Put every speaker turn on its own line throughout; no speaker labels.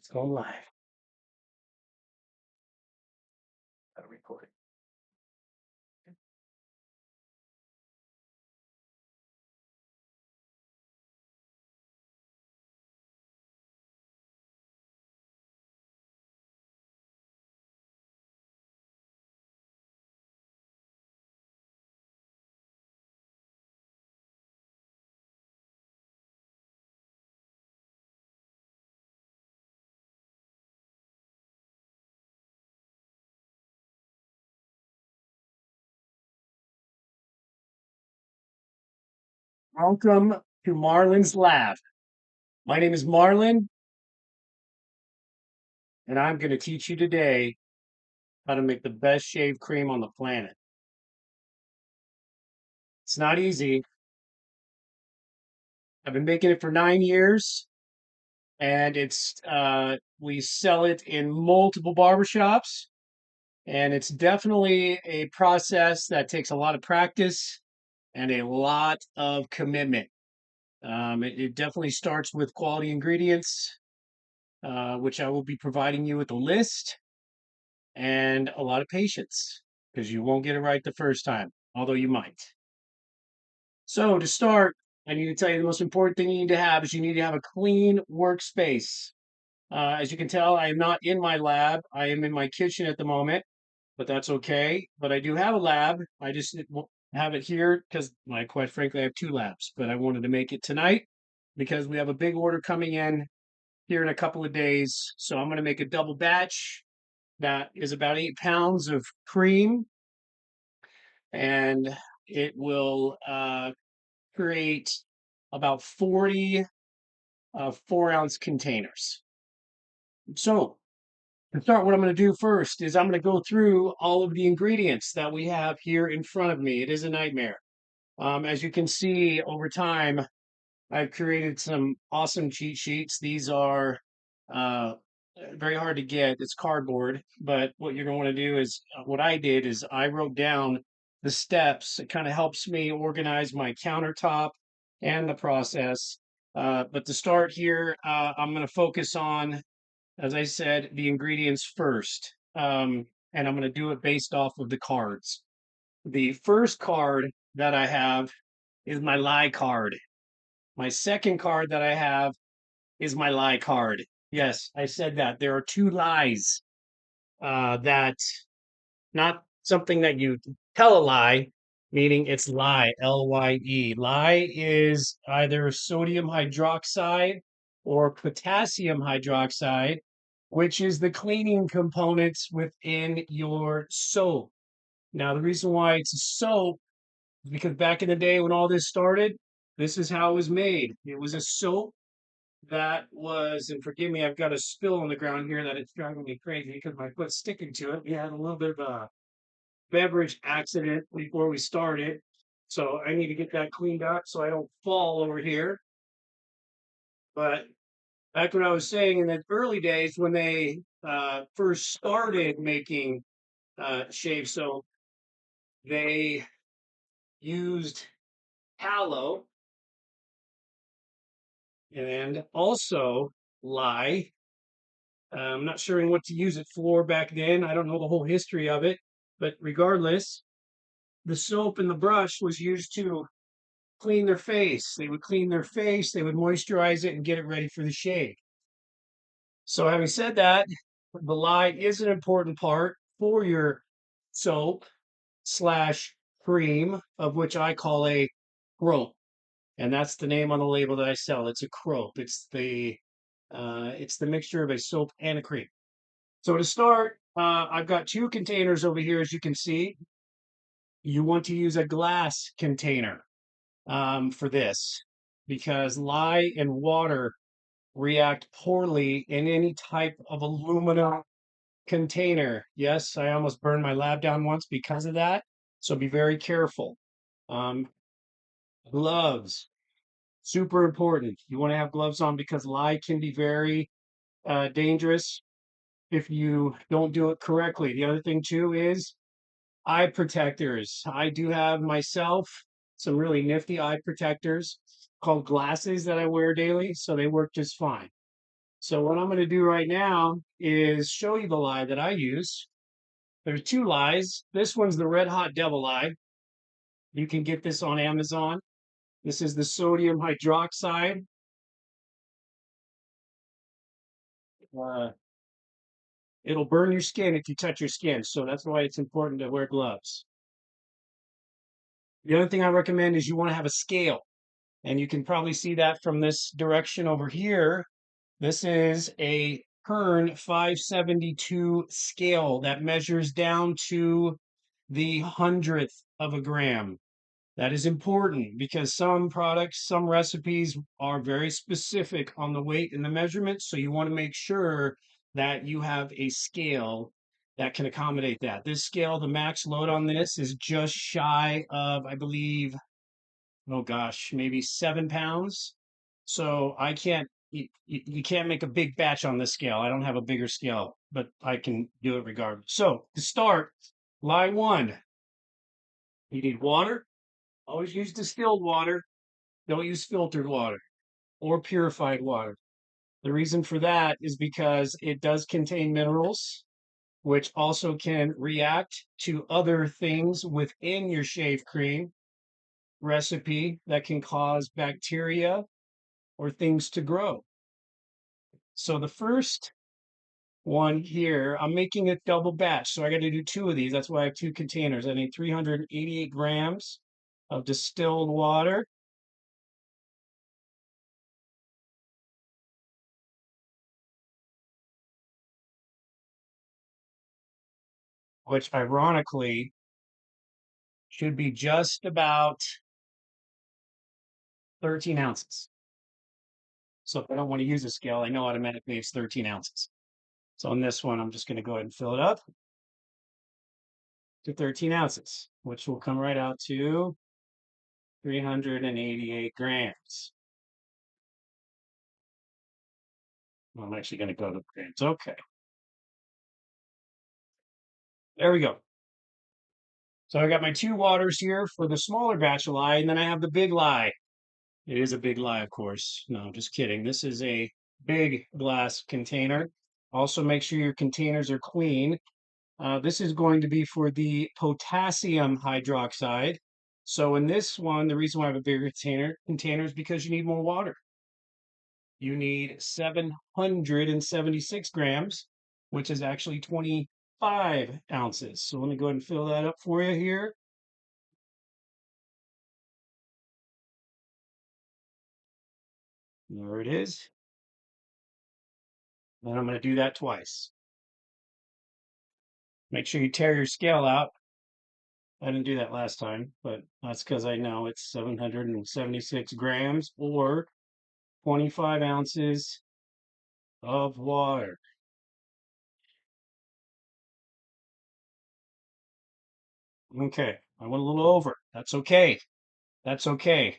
It's going live. Gotta record it. Welcome to Marlin's Lab. My name is Marlin, and I'm going to teach you today how to make the best shave cream on the planet. It's not easy. I've been making it for 9 years, and we sell it in multiple barbershops, and it's definitely a process that takes a lot of practice and a lot of commitment. It definitely starts with quality ingredients, which I will be providing you with a list and a lot of patience because you won't get it right the first time, although you might. So, to start, I need to tell you the most important thing you need to have is you need to have a clean workspace. As you can tell, I am not in my lab. I am in my kitchen at the moment, but that's okay. But I do have a lab. I just have it here because, quite frankly, I have two labs, but I wanted to make it tonight because we have a big order coming in here in a couple of days. So I'm going to make a double batch that is about 8 pounds of cream, and it will create about 40 4-ounce containers. So, to start, what I'm going to do first is I'm going to go through all of the ingredients that we have here in front of me. It is a nightmare. As you can see over time, I've created some awesome cheat sheets. These are uh, very hard to get. It's cardboard, but what you're going to want to do is what I did is I wrote down the steps. It kind of helps me organize my countertop and the process. But to start here, I'm going to focus on, as I said, the ingredients first. And I'm going to do it based off of the cards. The first card that I have is my lie card. My second card that I have is my lie card. Yes, I said that. There are two lies. That not something that you tell a lie, meaning it's lie, Lye. Lie is either sodium hydroxide or potassium hydroxide, which is the cleaning components within your soap. Now, the reason why it's a soap is because back in the day when all this started, this is how it was made. It was a soap that was, and forgive me, I've got a spill on the ground here that it's driving me crazy because my foot's sticking to it. We had a little bit of a beverage accident before we started. So I need to get that cleaned up so I don't fall over here. But back when I was saying in the early days when they first started making shave soap, they used tallow and also lye. I'm not sure what to use it for back then. I don't know the whole history of it, but regardless, the soap and the brush was used to clean their face. They would clean their face, they would moisturize it and get it ready for the shave. So, having said that, the lye is an important part for your soap slash cream, of which I call a crope, and that's the name on the label that I sell. It's a crope. It's the mixture of a soap and a cream. So to start, I've got two containers over here, as you can see. You want to use a glass container for this because lye and water react poorly in any type of aluminum container. Yes, I almost burned my lab down once because of that. So be very careful. Um, Gloves, super important. You want to have gloves on because lye can be very dangerous if you don't do it correctly. The other thing too is eye protectors. I do have myself some really nifty eye protectors called glasses that I wear daily, so they work just fine. So what I'm going to do right now is show you the lye that I use. There's two lyes. This one's the Red Hot Devil lye. You can get this on Amazon. This is the sodium hydroxide. Uh, it'll burn your skin if you touch your skin, so that's why it's important to wear gloves. The other thing I recommend is you want to have a scale, and you can probably see that from this direction over here. This is a Kern 572 scale that measures down to the hundredth of a gram. That is important because some products, some recipes are very specific on the weight and the measurement. So you want to make sure that you have a scale that can accommodate that. This scale, the max load on this is just shy of, I believe, oh gosh, maybe 7 pounds. So I can't, you can't make a big batch on this scale. I don't have a bigger scale, but I can do it regardless. So to start, line one, you need water. Always use distilled water. Don't use filtered water or purified water. The reason for that is because it does contain minerals, which also can react to other things within your shave cream recipe that can cause bacteria or things to grow. So the first one here, I'm making a double batch. So I got to do two of these. That's why I have two containers. I need 388 grams of distilled water. Which ironically should be just about 13 ounces. So if I don't want to use a scale, I know automatically it's 13 ounces. So on this one, I'm just going to go ahead and fill it up to 13 ounces, which will come right out to 388 grams. I'm actually going to go to grams. Okay. There we go. So I got my two waters here for the smaller batch of lye, and then I have the big lye. It is a big lye, of course. No, just kidding. This is a big glass container. Also, make sure your containers are clean. This is going to be for the potassium hydroxide. So in this one, the reason why I have a bigger container is because you need more water. You need 776 grams, which is actually 25 ounces. So let me go ahead and fill that up for you here. There it is. Then I'm going to do that twice. Make sure you tear your scale out. I didn't do that last time, but that's because I know it's 776 grams or 25 ounces of water. Okay, I went a little over. That's okay. That's okay.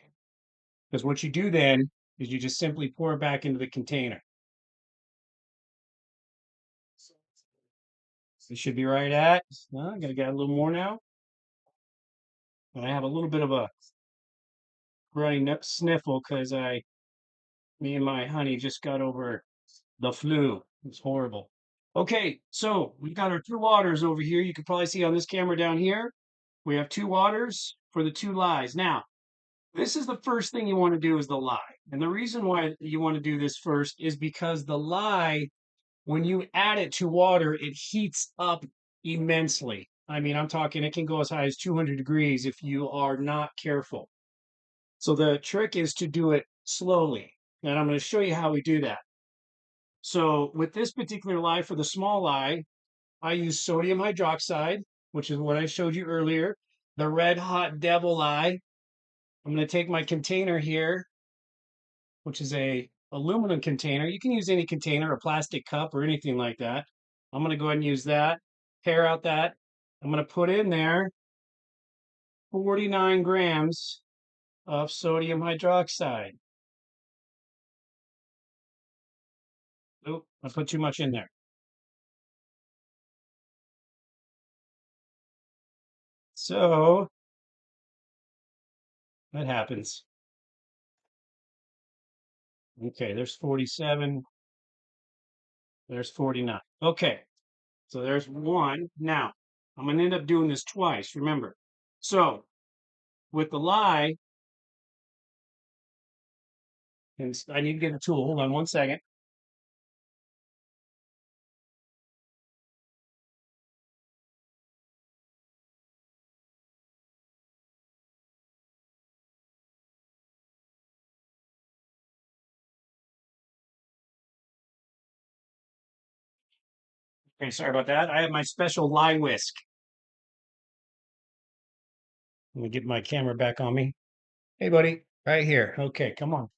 Because what you do then is you just simply pour it back into the container. It should be right at, I'm gonna get a little more now. And I have a little bit of a runny sniffle because me and my honey just got over the flu. It's horrible. Okay, so we've got our two waters over here. You can probably see on this camera down here. We have two waters for the two lyes. Now, this is the first thing you want to do is the lye. And the reason why you want to do this first is because the lye, when you add it to water, it heats up immensely. I mean, I'm talking it can go as high as 200 degrees if you are not careful. So the trick is to do it slowly. And I'm going to show you how we do that. So with this particular lye for the small lye, I use sodium hydroxide, which is what I showed you earlier, the Red Hot Devil lye. I'm going to take my container here, which is a aluminum container. You can use any container, a plastic cup or anything like that. I'm going to go ahead and use that, pair out that. I'm going to put in there 49 grams of sodium hydroxide. Oh, I put too much in there. So that happens. Okay, there's 47. There's 49. Okay, so there's one. Now, I'm going to end up doing this twice, remember. So, with the lye, and I need to get a tool. Hold on one second. Okay, sorry about that. I have my special lye whisk. Let me get my camera back on me. Hey, buddy, right here. Okay, come on.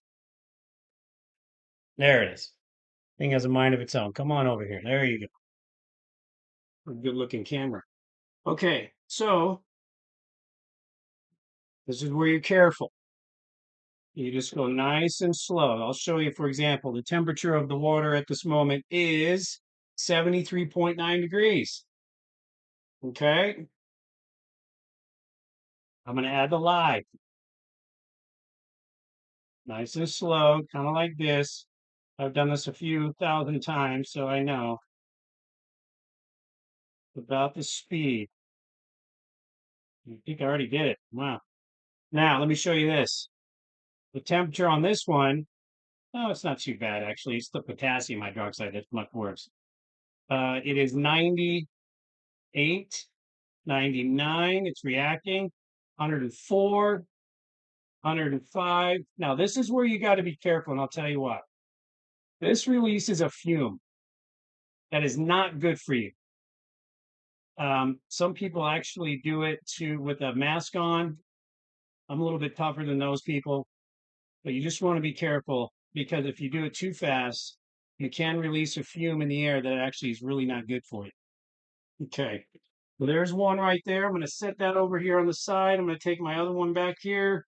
There it is. Thing has a mind of its own. Come on over here. There you go. Good looking camera. Okay, so this is where you're careful. You just go nice and slow. I'll show you, for example, the temperature of the water at this moment is 73.9 degrees. Okay, I'm going to add the lye. Nice and slow, kind of like this. I've done this a few thousand times, so I know about the speed. I think I already did it. Wow. Now, let me show you this. The temperature on this one, oh, it's not too bad, actually. It's the potassium hydroxide that's much worse. It is 98, 99. It's reacting. 104, 105. Now, this is where you got to be careful, and I'll tell you what. This releases a fume that is not good for you. Some people actually do it with a mask on. I'm a little bit tougher than those people, but you just want to be careful because if you do it too fast, you can release a fume in the air that actually is really not good for you. Okay, well, there's one right there. I'm going to set that over here on the side. I'm going to take my other one back here.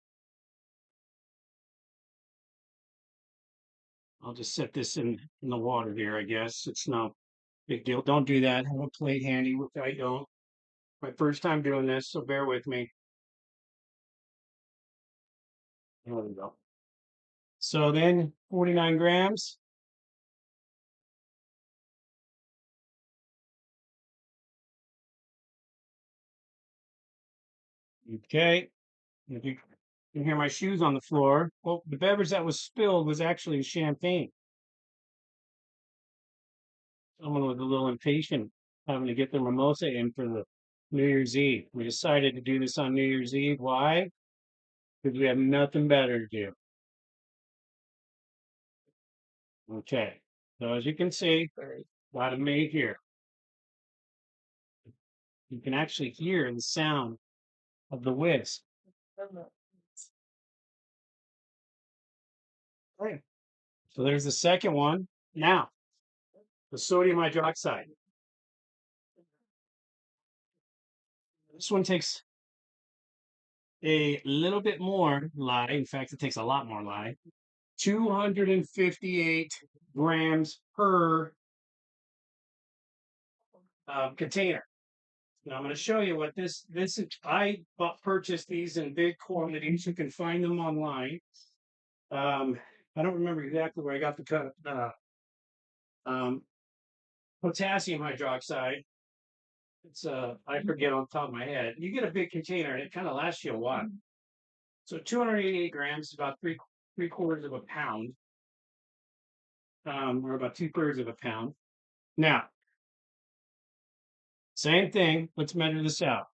I'll just set this in the water here, I guess. It's no big deal. Don't do that. Have a plate handy, which I don't. My first time doing this, so bear with me. There we go. So then 49 grams. Okay. If you can hear my shoes on the floor. Well, the beverage that was spilled was actually champagne. Someone was a little impatient having to get the mimosa in for the New Year's Eve. We decided to do this on New Year's Eve. Why? Because we have nothing better to do. Okay. So as you can see, a lot of made here. You can actually hear the sound of the whisk. Okay. So there's the second one. Now, the sodium hydroxide. This one takes a little bit more lye. In fact, it takes a lot more lye. 258 grams per container. Now I'm going to show you what this is. I purchased these in big quantities. You can find them online. I don't remember exactly where I got the um, potassium hydroxide. It's I forget on top of my head. You get a big container and it kind of lasts you a while. So 288 grams, about three quarters of a pound, or about 2/3 of a pound. Now, same thing. Let's measure this out.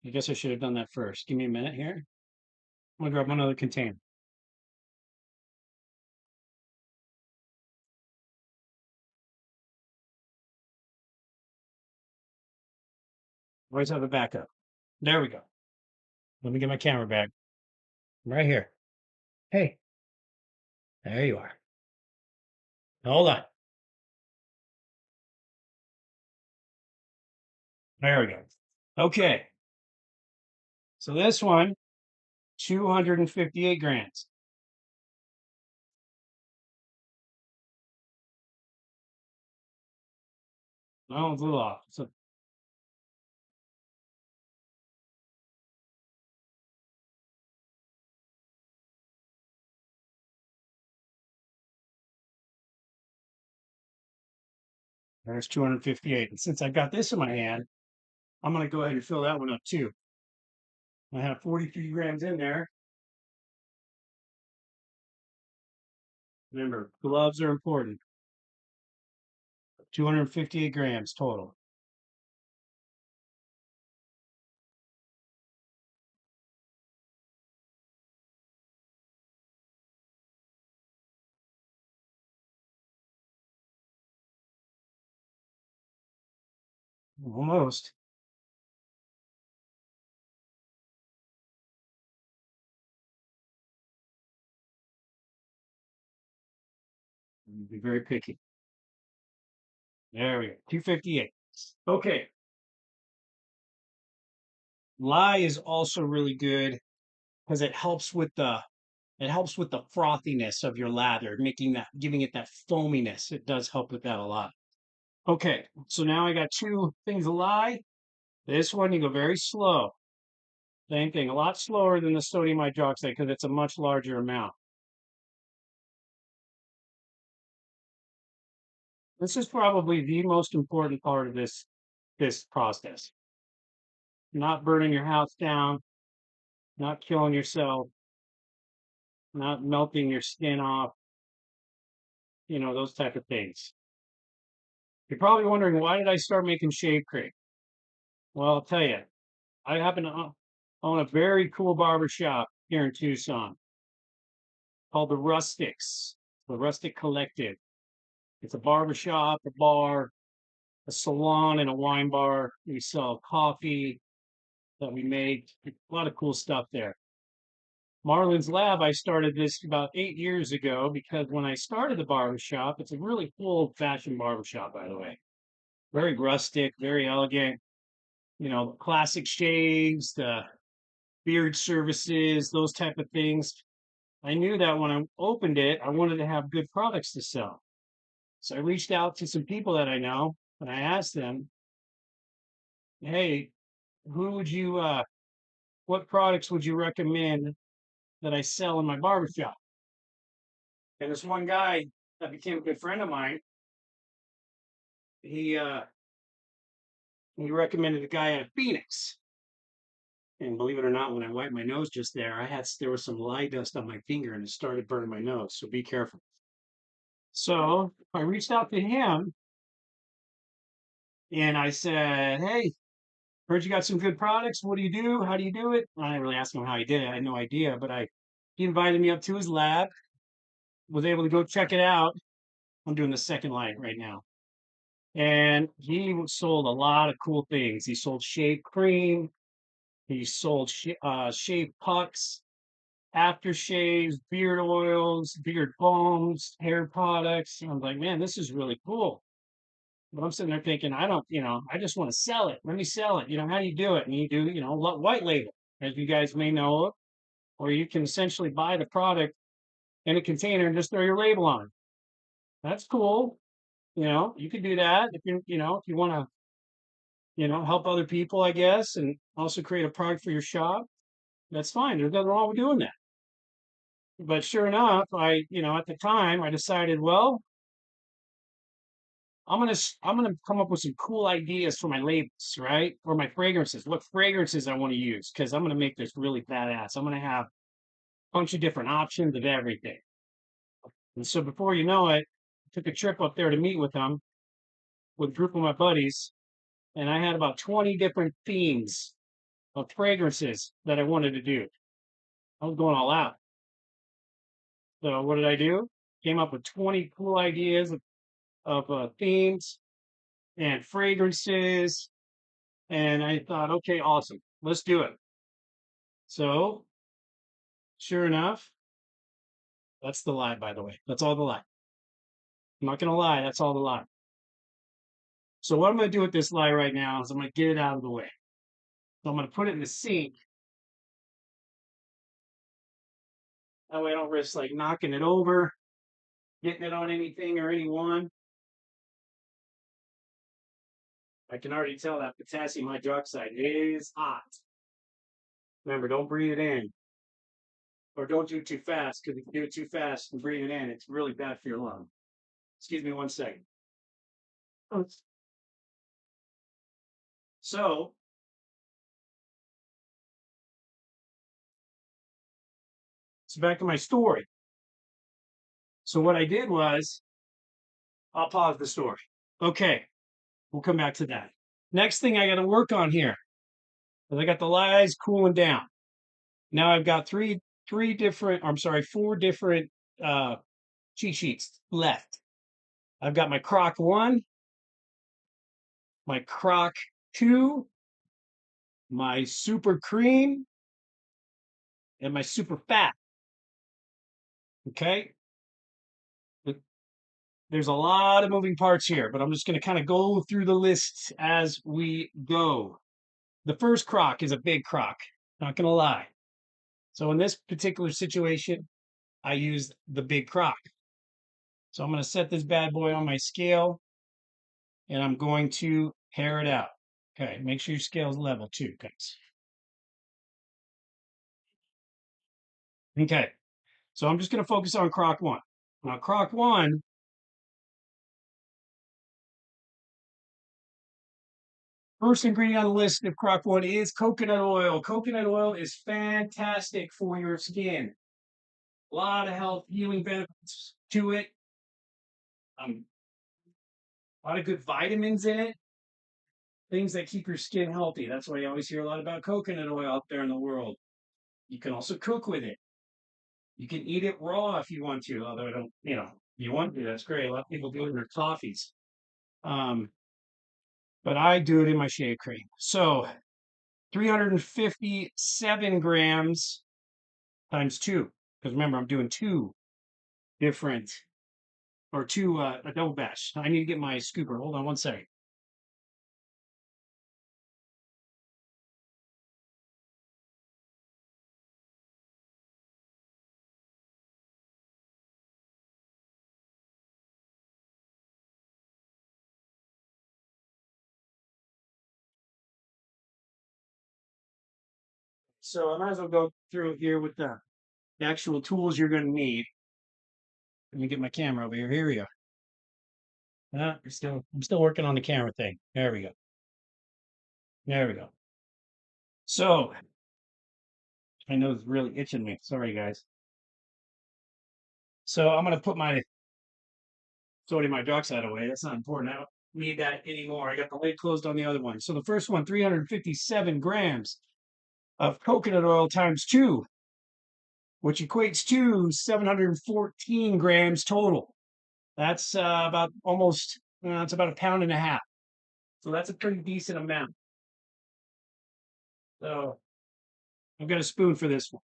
I guess I should have done that first. Give me a minute here. I'm gonna grab another container. Always have a backup. There we go. Let me get my camera back. I'm right here. Hey, there you are. Hold on. There we go. Okay. So this one, 258 grams. Oh, it's a little off. So There's 258. And since I got this in my hand, I'm going to go ahead and fill that one up too. I have 43 grams in there. Remember, gloves are important. 258 grams total. Almost. Be very picky. There we go. 258. Okay. Lye is also really good because it helps with the frothiness of your lather, making that giving it that foaminess. It does help with that a lot. Okay, so now I got two things of lye. This one you go very slow. Same thing, a lot slower than the sodium hydroxide because it's a much larger amount. This is probably the most important part of this process. Not burning your house down, not killing yourself, not melting your skin off, those type of things. You're probably wondering, why did I start making shave cream? Well, I'll tell you, I happen to own a very cool barber shop here in Tucson called the Rustics, the Rustic Collective. It's a barber shop, a bar, a salon, and a wine bar. We sell coffee that we make, a lot of cool stuff there. Marlin's Lab, I started this about 8 years ago because when I started the barber shop, it's a really cool old-fashioned barber shop, by the way. Very rustic, very elegant, classic shaves, the beard services, those type of things. I knew that when I opened it, I wanted to have good products to sell. So I reached out to some people that I know and I asked them, hey, who would you, what products would you recommend that I sell in my barbershop? And this one guy that became a good friend of mine, he, uh, he recommended a guy out of Phoenix. And believe it or not, when I wiped my nose just there, there was some lye dust on my finger and it started burning my nose. So be careful. So I reached out to him and I said, hey, heard you got some good products. What do you do? How do you do it? I didn't really ask him how he did it. I had no idea, but he invited me up to his lab, was able to go check it out. I'm doing the second light right now. And he sold a lot of cool things. He sold shave cream. He sold shave pucks, aftershaves, beard oils, beard balms, hair products. And I'm like, man, this is really cool. But I'm sitting there thinking, I don't, I just want to sell it. Let me sell it. How do you do it? And you do, white label, as you guys may know, or you can essentially buy the product in a container and just throw your label on it. That's cool. You can do that if you want to, help other people, I guess, and also create a product for your shop. That's fine. There's nothing wrong with doing that. But sure enough, at the time, I decided, well, I'm gonna come up with some cool ideas for my labels, right? Or my fragrances. What fragrances I want to use because I'm gonna make this really badass. I'm gonna have a bunch of different options of everything. And so before you know it, I took a trip up there to meet with them with a group of my buddies, and I had about 20 different themes of fragrances that I wanted to do. I was going all out. So what did I do? Came up with 20 cool ideas of themes and fragrances. And I thought, okay, awesome. Let's do it. So sure enough, that's the lie, by the way. That's all the lie. I'm not going to lie. That's all the lie. So what I'm going to do with this lie right now is I'm going to get it out of the way. So I'm going to put it in the sink. That way I don't risk like knocking it over, getting it on anything or anyone. I can already tell that potassium hydroxide is hot. Remember, don't breathe it in. Or don't do it too fast, because if you do it too fast and breathe it in, it's really bad for your lung. Excuse me one second. So, it's back to my story. So what I did was, I'll pause the story. Okay, we'll come back to that. Next thing I got to work on here is I got the lies cooling down. Now I've got four different uh, cheat sheets left. I've got my crock one, my crock two, my super cream, and my super fat. Okay. There's a lot of moving parts here, but I'm just going to kind of go through the list as we go. The first crock is a big crock, not going to lie. So in this particular situation, I used the big crock. So I'm going to set this bad boy on my scale and I'm going to pair it out. Okay, make sure your scale's level too, guys. Okay, so I'm just going to focus on crock one. Now, crock one, first ingredient on the list of crock one is coconut oil. Coconut oil is fantastic for your skin. A lot of health healing benefits to it. A lot of good vitamins in it, things that keep your skin healthy. That's why you always hear a lot about coconut oil out there in the world. You can also cook with it. You can eat it raw if you want to, although I don't, if you want to, that's great. A lot of people do it in their coffees. Um, but I do it in my shave cream. So 357 grams times two. Because remember, I'm doing two different a double batch. I need to get my scooper. Hold on one second. So I might as well go through here with the actual tools you're going to need. Let me get my camera over here. Here we go. I'm still working on the camera thing. There we go. There we go. So I know it's really itching me. Sorry, guys. So I'm gonna put my sodium hydroxide away. That's not important. I don't need that anymore. I got the lid closed on the other one. So the first one, 357 grams of coconut oil times two, which equates to 714 grams total. That's about almost, it's about a pound and a half. So that's a pretty decent amount. So I've got a spoon for this one.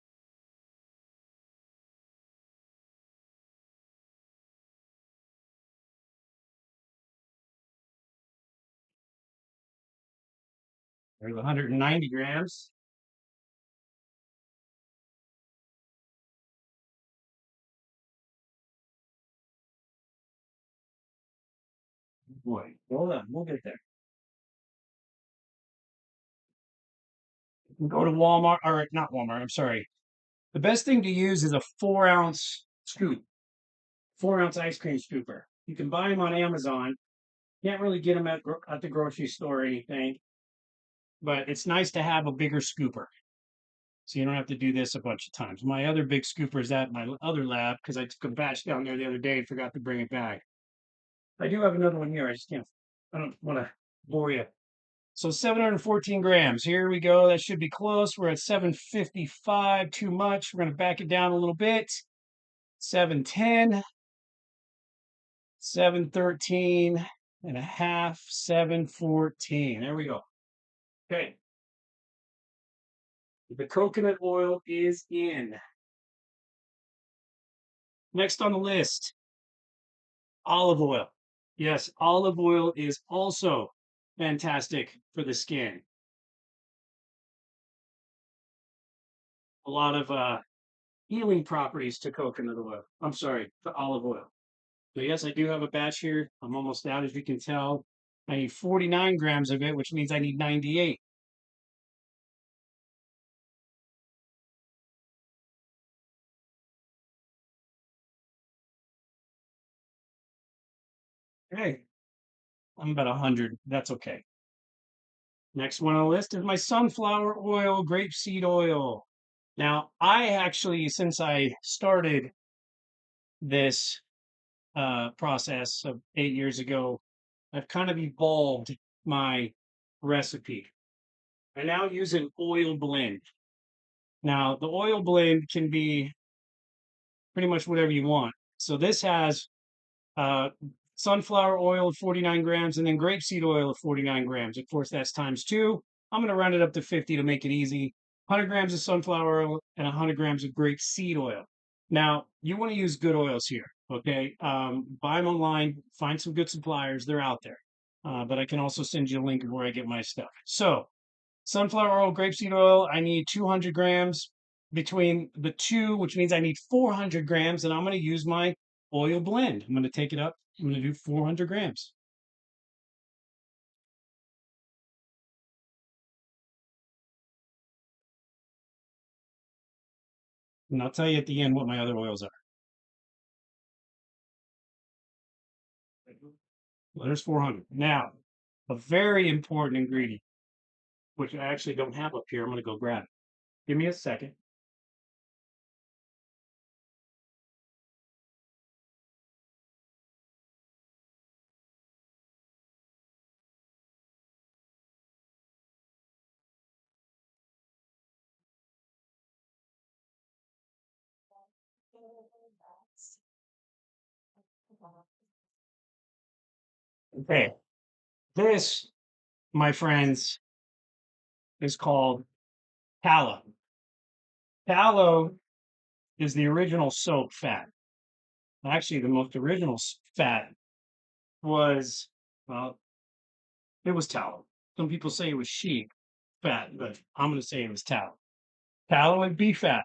There's 190 grams. Boy, hold on, we'll get there. Go to Walmart, or not Walmart, I'm sorry. The best thing to use is a 4 ounce scoop, 4 ounce ice cream scooper. You can buy them on Amazon. Can't really get them at the grocery store or anything, but it's nice to have a bigger scooper. So you don't have to do this a bunch of times. My other big scooper is at my other lab because I took a batch down there the other day and forgot to bring it back. I do have another one here. I don't want to bore you. So 714 grams. Here we go. That should be close. We're at 755. Too much. We're going to back it down a little bit. 710, 713 and a half, 714. There we go. Okay. The coconut oil is in. Next on the list, olive oil. Yes, olive oil is also fantastic for the skin. A lot of healing properties to coconut oil. I'm sorry, to olive oil. So yes, I do have a batch here. I'm almost out, as you can tell. I need 49 grams of it, which means I need 98. Okay. I'm about 100. That's okay. Next one on the list is my sunflower oil, grapeseed oil. Now, I actually, since I started this process of 8 years ago, I've kind of evolved my recipe. I now use an oil blend. Now, the oil blend can be pretty much whatever you want. So this has uh, sunflower oil of 49 grams and then grapeseed oil of 49 grams. Of course, that's times two. I'm going to round it up to 50 to make it easy. 100 grams of sunflower oil and 100 grams of grapeseed oil. Now, you want to use good oils here, okay? Buy them online, find some good suppliers. They're out there. But I can also send you a link of where I get my stuff. So, sunflower oil, grapeseed oil, I need 200 grams between the two, which means I need 400 grams, and I'm going to use my oil blend. I'm going to take it up. I'm going to do 400 grams. And I'll tell you at the end what my other oils are. Well, there's 400. Now, a very important ingredient, which I actually don't have up here. I'm going to go grab it. Give me a second. Okay. This, my friends, is called tallow. Tallow is the original soap fat. Actually, the most original fat was, well, it was tallow. Some people say it was sheep fat, but I'm going to say it was tallow. Tallow and beef fat.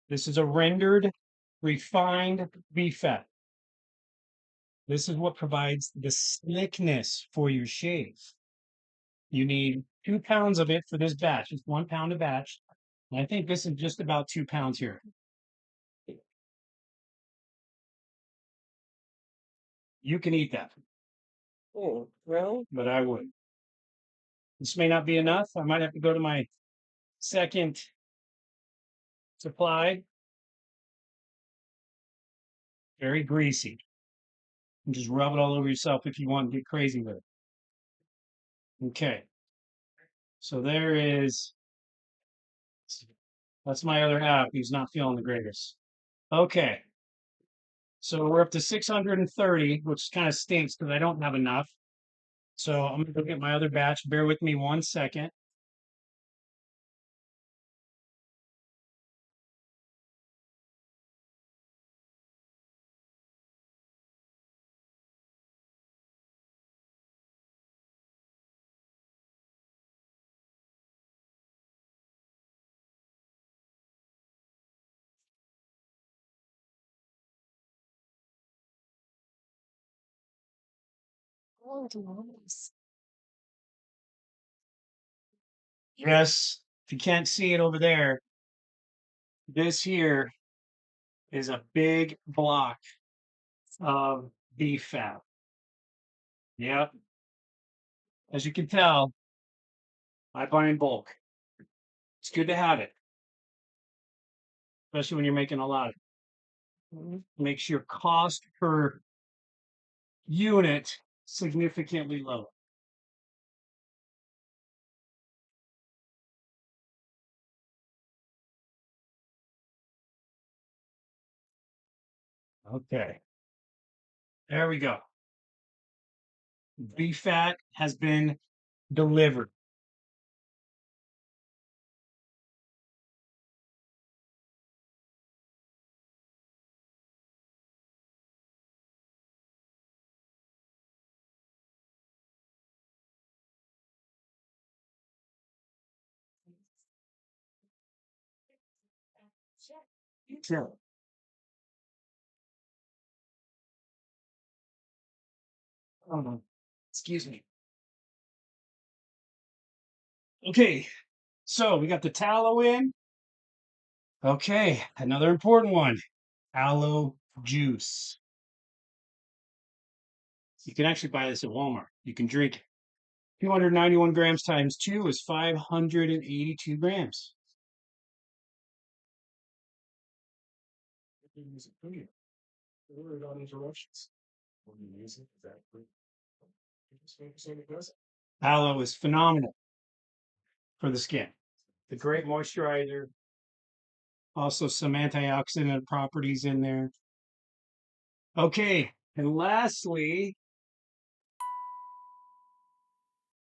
This is a rendered, refined beef fat. This is what provides the slickness for your shave. You need 2 pounds of it for this batch. It's 1 pound a batch. And I think this is just about 2 pounds here. You can eat that. Oh, well, but I would. This may not be enough. I might have to go to my second supply. Very greasy. And just rub it all over yourself if you want to get crazy with it. Okay. So there is, that's my other half. He's not feeling the greatest. Okay. So we're up to 630, which kind of stinks because I don't have enough. So I'm going to go get my other batch. Bear with me 1 second. Yes, if you can't see it over there, this here is a big block of beef fat. Yep. As you can tell, I buy in bulk. It's good to have it, especially when you're making a lot of it. Makes your cost per unit significantly lower. Okay, there we go. Beef fat has been delivered. Sure. Excuse me. Okay, so we got the tallow in. Okay, another important one, aloe juice. You can actually buy this at Walmart. You can drink it. 291 grams times 2 is 582 grams. Aloe is phenomenal for the skin. The great moisturizer. Also some antioxidant properties in there. Okay, and lastly,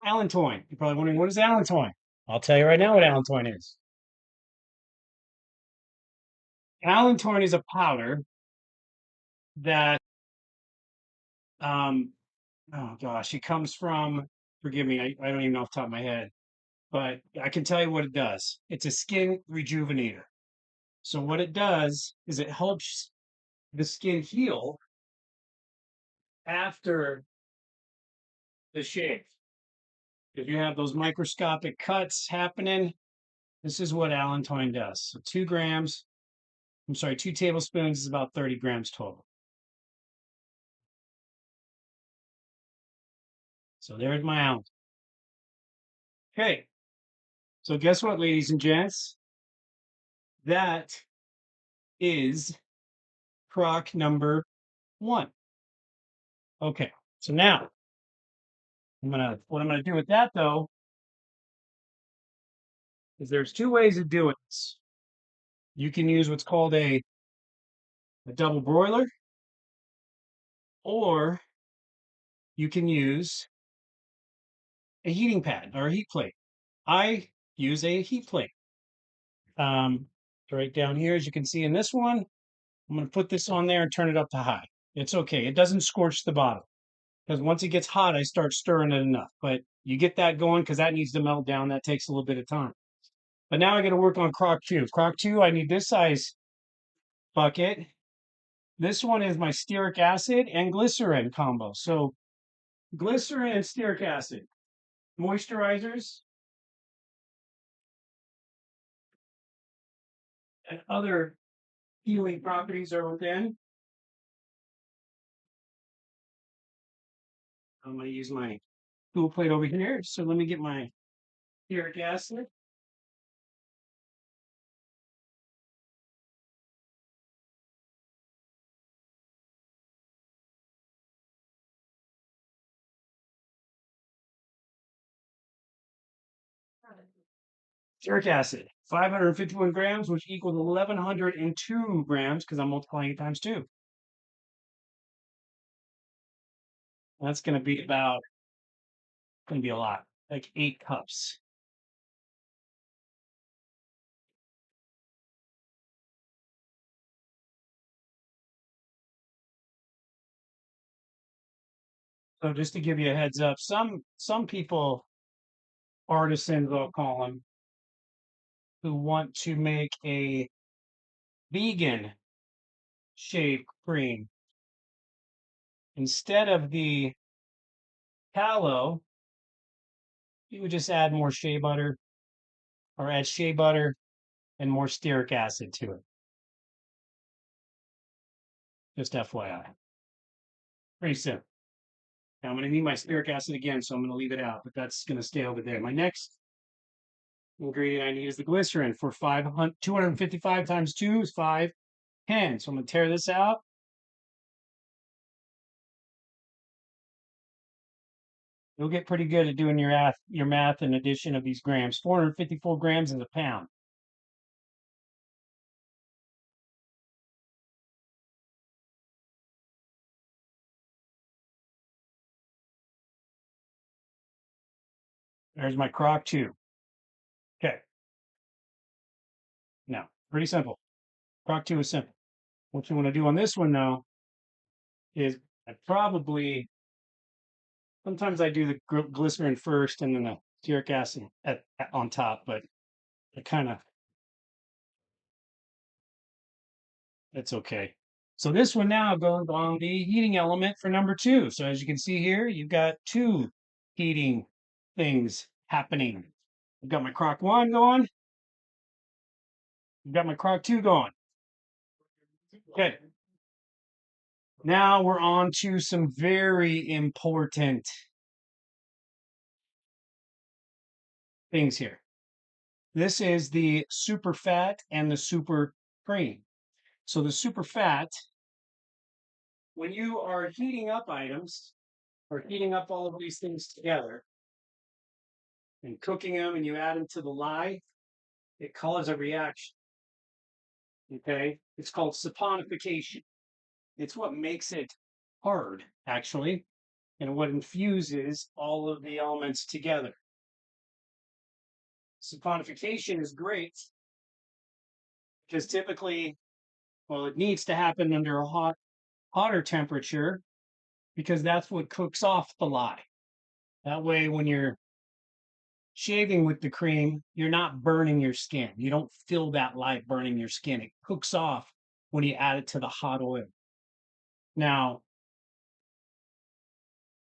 allantoin. You're probably wondering, what is allantoin? I'll tell you right now what allantoin is. Allantoin is a powder that, um, oh gosh, it comes from, forgive me, I don't even know off the top of my head, but I can tell you what it does. It's a skin rejuvenator. So what it does is it helps the skin heal after the shave. If you have those microscopic cuts happening, this is what allantoin does. So 2 grams, I'm sorry, 2 tablespoons is about 30 grams total. So there's my allantoin. Okay, so guess what, ladies and gents? That is crock number 1. Okay, so now what I'm gonna do with that though is there's 2 ways of doing this. You can use what's called a double broiler, or you can use a heating pad or a heat plate. I use a heat plate. Right down here, as you can see in this one, I'm going to put this on there and turn it up to high. It's okay. It doesn't scorch the bottom because once it gets hot, I start stirring it enough. But you get that going because that needs to melt down. That takes a little bit of time. But now I got to work on crock 2. Crock 2, I need this size bucket. This one is my stearic acid and glycerin combo. So glycerin and stearic acid, moisturizers, and other healing properties are within. I'm going to use my tool plate over here. So let me get my stearic acid. Stearic acid, 551 grams, which equals 1,102 grams because I'm multiplying it times 2. That's going to be a lot, like 8 cups. So just to give you a heads up, some people, artisans, I'll call them, who want to make a vegan shave cream, instead of the tallow, you would just add more shea butter or add shea butter and more stearic acid to it. Just FYI. Pretty simple. Now I'm going to need my stearic acid again, so I'm going to leave it out, but that's going to stay over there. My next ingredient I need is the glycerin for 255 times 2 is 510. So I'm going to tear this out. You'll get pretty good at doing your math and addition of these grams. 454 grams is a pound. There's my crock 2. Okay. Now, pretty simple. Crock 2 is simple. What you want to do on this one, though, is sometimes I do the glycerin first and then the stearic acid on top, but it kind of, it's okay. So this one now goes on the heating element for number 2. So as you can see here, you've got 2 heating things happening. I've got my crock 1 going. I've got my crock 2 going. Okay. Now we're on to some very important things here. This is the super fat and the super cream. So the super fat, when you are heating up items or heating up all of these things together and cooking them and you add them to the lye, it causes a reaction. Okay. It's called saponification. It's what makes it hard, actually, and what infuses all of the elements together. Saponification is great because typically, well, it needs to happen under a hotter temperature because that's what cooks off the lye. That way, when you're shaving with the cream, you're not burning your skin. You don't feel that lye burning your skin. It cooks off when you add it to the hot oil. Now,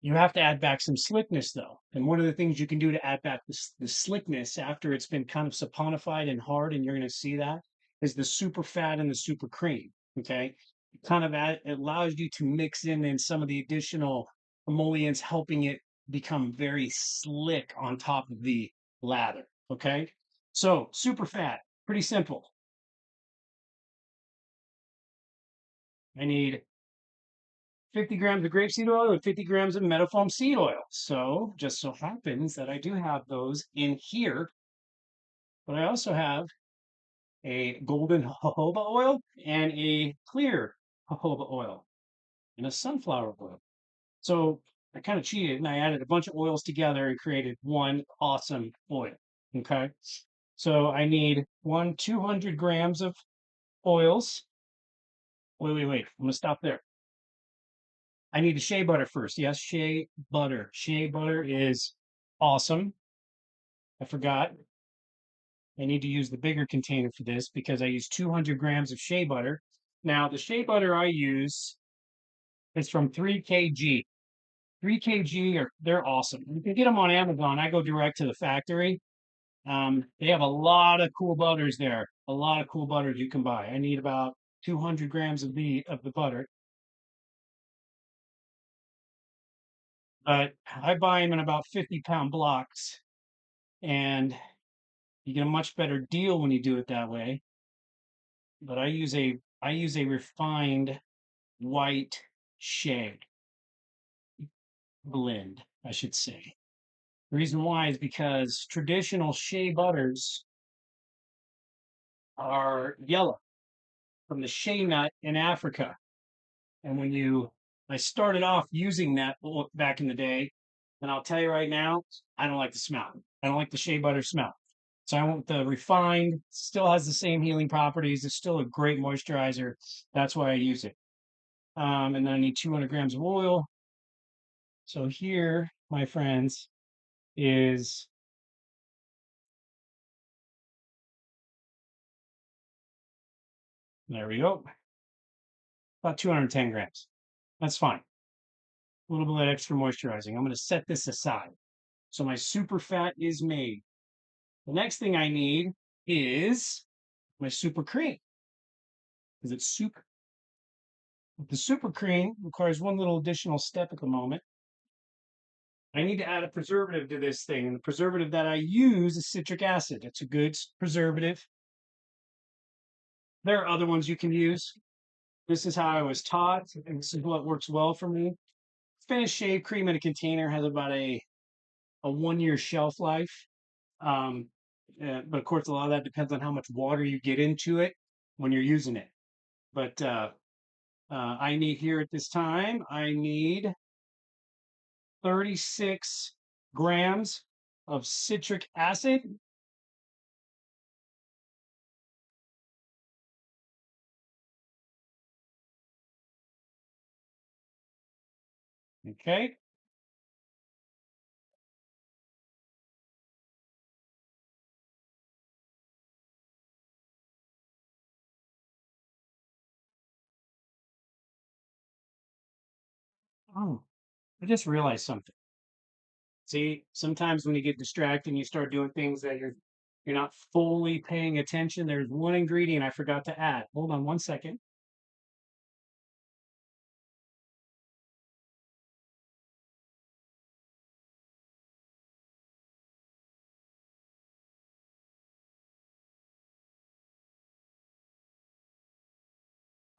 you have to add back some slickness though. And one of the things you can do to add back the slickness after it's been kind of saponified and hard, and you're going to see that, is the super fat and the super cream. Okay. It kind of it allows you to mix in some of the additional emollients, helping it become very slick on top of the lather. Okay. So super fat, pretty simple. I need 50 grams of grapeseed oil and 50 grams of meadowfoam seed oil. So just so happens that I do have those in here, but I also have a golden jojoba oil and a clear jojoba oil and a sunflower oil. So I kind of cheated and I added a bunch of oils together and created one awesome oil. Okay. So I need 200 grams of oils. Wait. I'm going to stop there. I need the shea butter first. Yes, shea butter. Shea butter is awesome. I forgot. I need to use the bigger container for this because I use 200 grams of shea butter. Now, the shea butter I use is from 3KG. 3KG they're awesome. You can get them on Amazon. I go direct to the factory. They have a lot of cool butters there. A lot of cool butters you can buy. I need about 200 grams of the butter, but I buy them in about 50-pound blocks, and you get a much better deal when you do it that way. But I use a refined white shea blend, I should say. The reason why is because traditional shea butters are yellow from the shea nut in Africa. And I started off using that back in the day, and I'll tell you right now, I don't like the smell. I don't like the shea butter smell. So I want the refined, still has the same healing properties. It's still a great moisturizer. That's why I use it. And then I need 200 grams of oil. So here, my friends, is there we go. About 210 grams. That's fine. A little bit of extra moisturizing. I'm going to set this aside. So my super fat is made. The next thing I need is my super cream because it's super. The super cream requires one little additional step at the moment. I need to add a preservative to this thing, and the preservative that I use is citric acid. It's a good preservative. There are other ones you can use. This is how I was taught, and this is what works well for me. Finished shave cream in a container has about a 1 year shelf life. Um, but of course, a lot of that depends on how much water you get into it when you're using it. But I need here at this time, I need 36 grams of citric acid. Okay. Oh, I just realized something. See, sometimes when you get distracted and you start doing things that you're not fully paying attention, there's one ingredient I forgot to add. Hold on one second.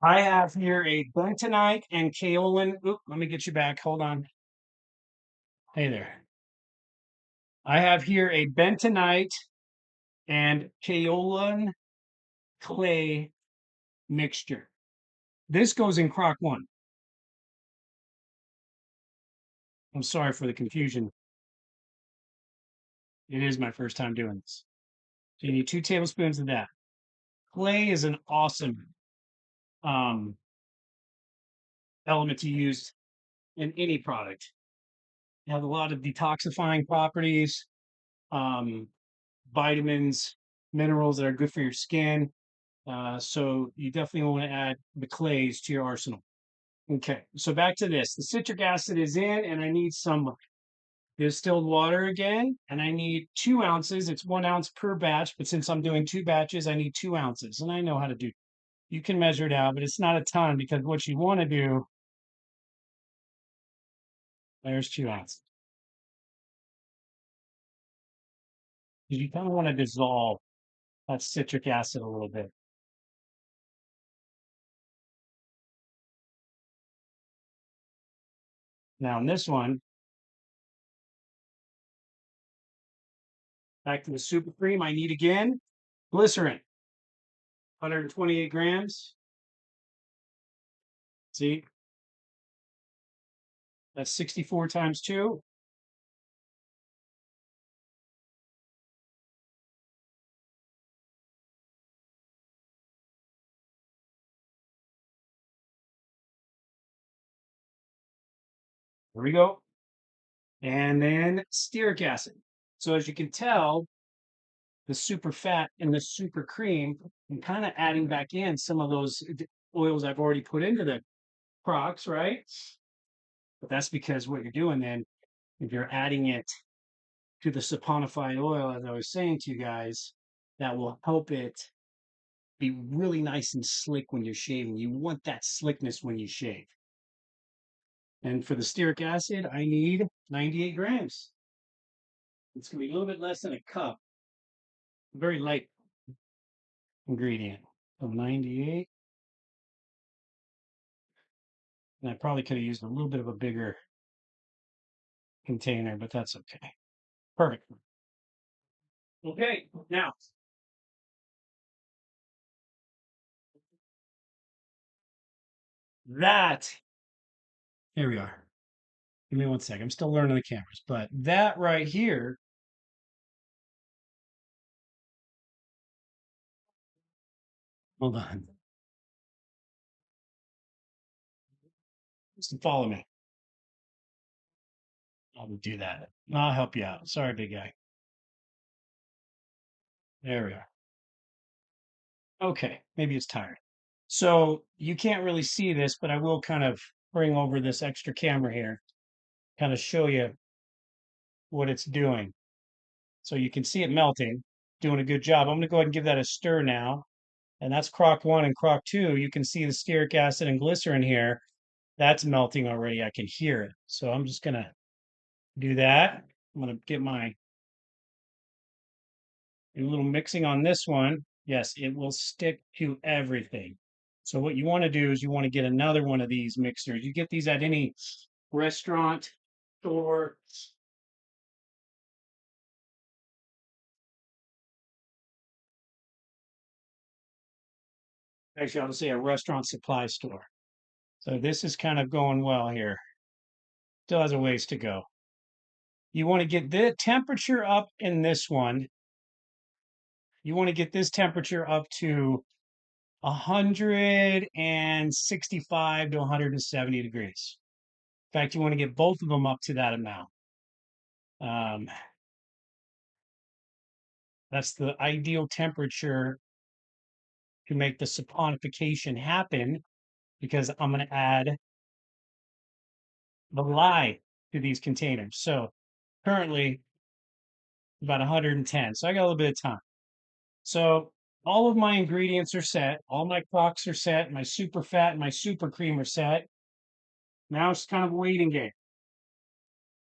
I have here a bentonite and kaolin. Oop, let me get you back. Hold on. Hey there. I have here a bentonite and kaolin clay mixture. This goes in crock one. I'm sorry for the confusion. It is my first time doing this. So you need 2 tablespoons of that. Clay is an awesome um, element to use in any product. It has a lot of detoxifying properties, um, vitamins, minerals that are good for your skin. So you definitely want to add the clays to your arsenal. Okay, so back to this. The citric acid is in, and I need some distilled water again, and I need 2 ounces. It's 1 ounce per batch, but since I'm doing 2 batches, I need 2 ounces, and I know how to do. You can measure it out, but it's not a ton because what you want to do, there's 2 ounces. You kind of want to dissolve that citric acid a little bit. Now, in this one, back to the super cream, I need again glycerin, 128 grams. See, that's 64 times 2. There we go. And then stearic acid. So as you can tell, the super fat and the super cream, and kind of adding back in some of those oils I've already put into the crocks, right? But that's because what you're doing then, if you're adding it to the saponified oil, as I was saying to you guys, that will help it be really nice and slick when you're shaving. You want that slickness when you shave. And for the stearic acid, I need 98 grams. It's going to be a little bit less than a cup. Very light ingredient. So 98. And I probably could have used a little bit of a bigger container, but that's okay. Perfect. Okay, now that, here we are. Give me one sec. I'm still learning the cameras, but that right here, hold on. Just follow me. I'll do that. I'll help you out. Sorry, big guy. There we are. Okay, maybe it's tired. So you can't really see this, but I will kind of bring over this extra camera here, kind of show you what it's doing. So you can see it melting, doing a good job. I'm going to go ahead and give that a stir now. And that's crock one and crock two. You can see the stearic acid and glycerin here. That's melting already. I can hear it. So I'm just going to do that. I'm going to get my a little mixing on this one. Yes, it will stick to everything. So what you want to do is you want to get another one of these mixers. You get these at any restaurant, store. Actually, I'll say a restaurant supply store. So this is kind of going well here. Still has a ways to go. You want to get the temperature up in this one. You want to get this temperature up to 165 to 170 degrees. In fact, you want to get both of them up to that amount. Um, that's the ideal temperature to make the saponification happen because I'm going to add the lye to these containers. So currently about 110. So I got a little bit of time. So all of my ingredients are set. All my crocks are set. My super fat and my super cream are set. Now it's kind of a waiting game.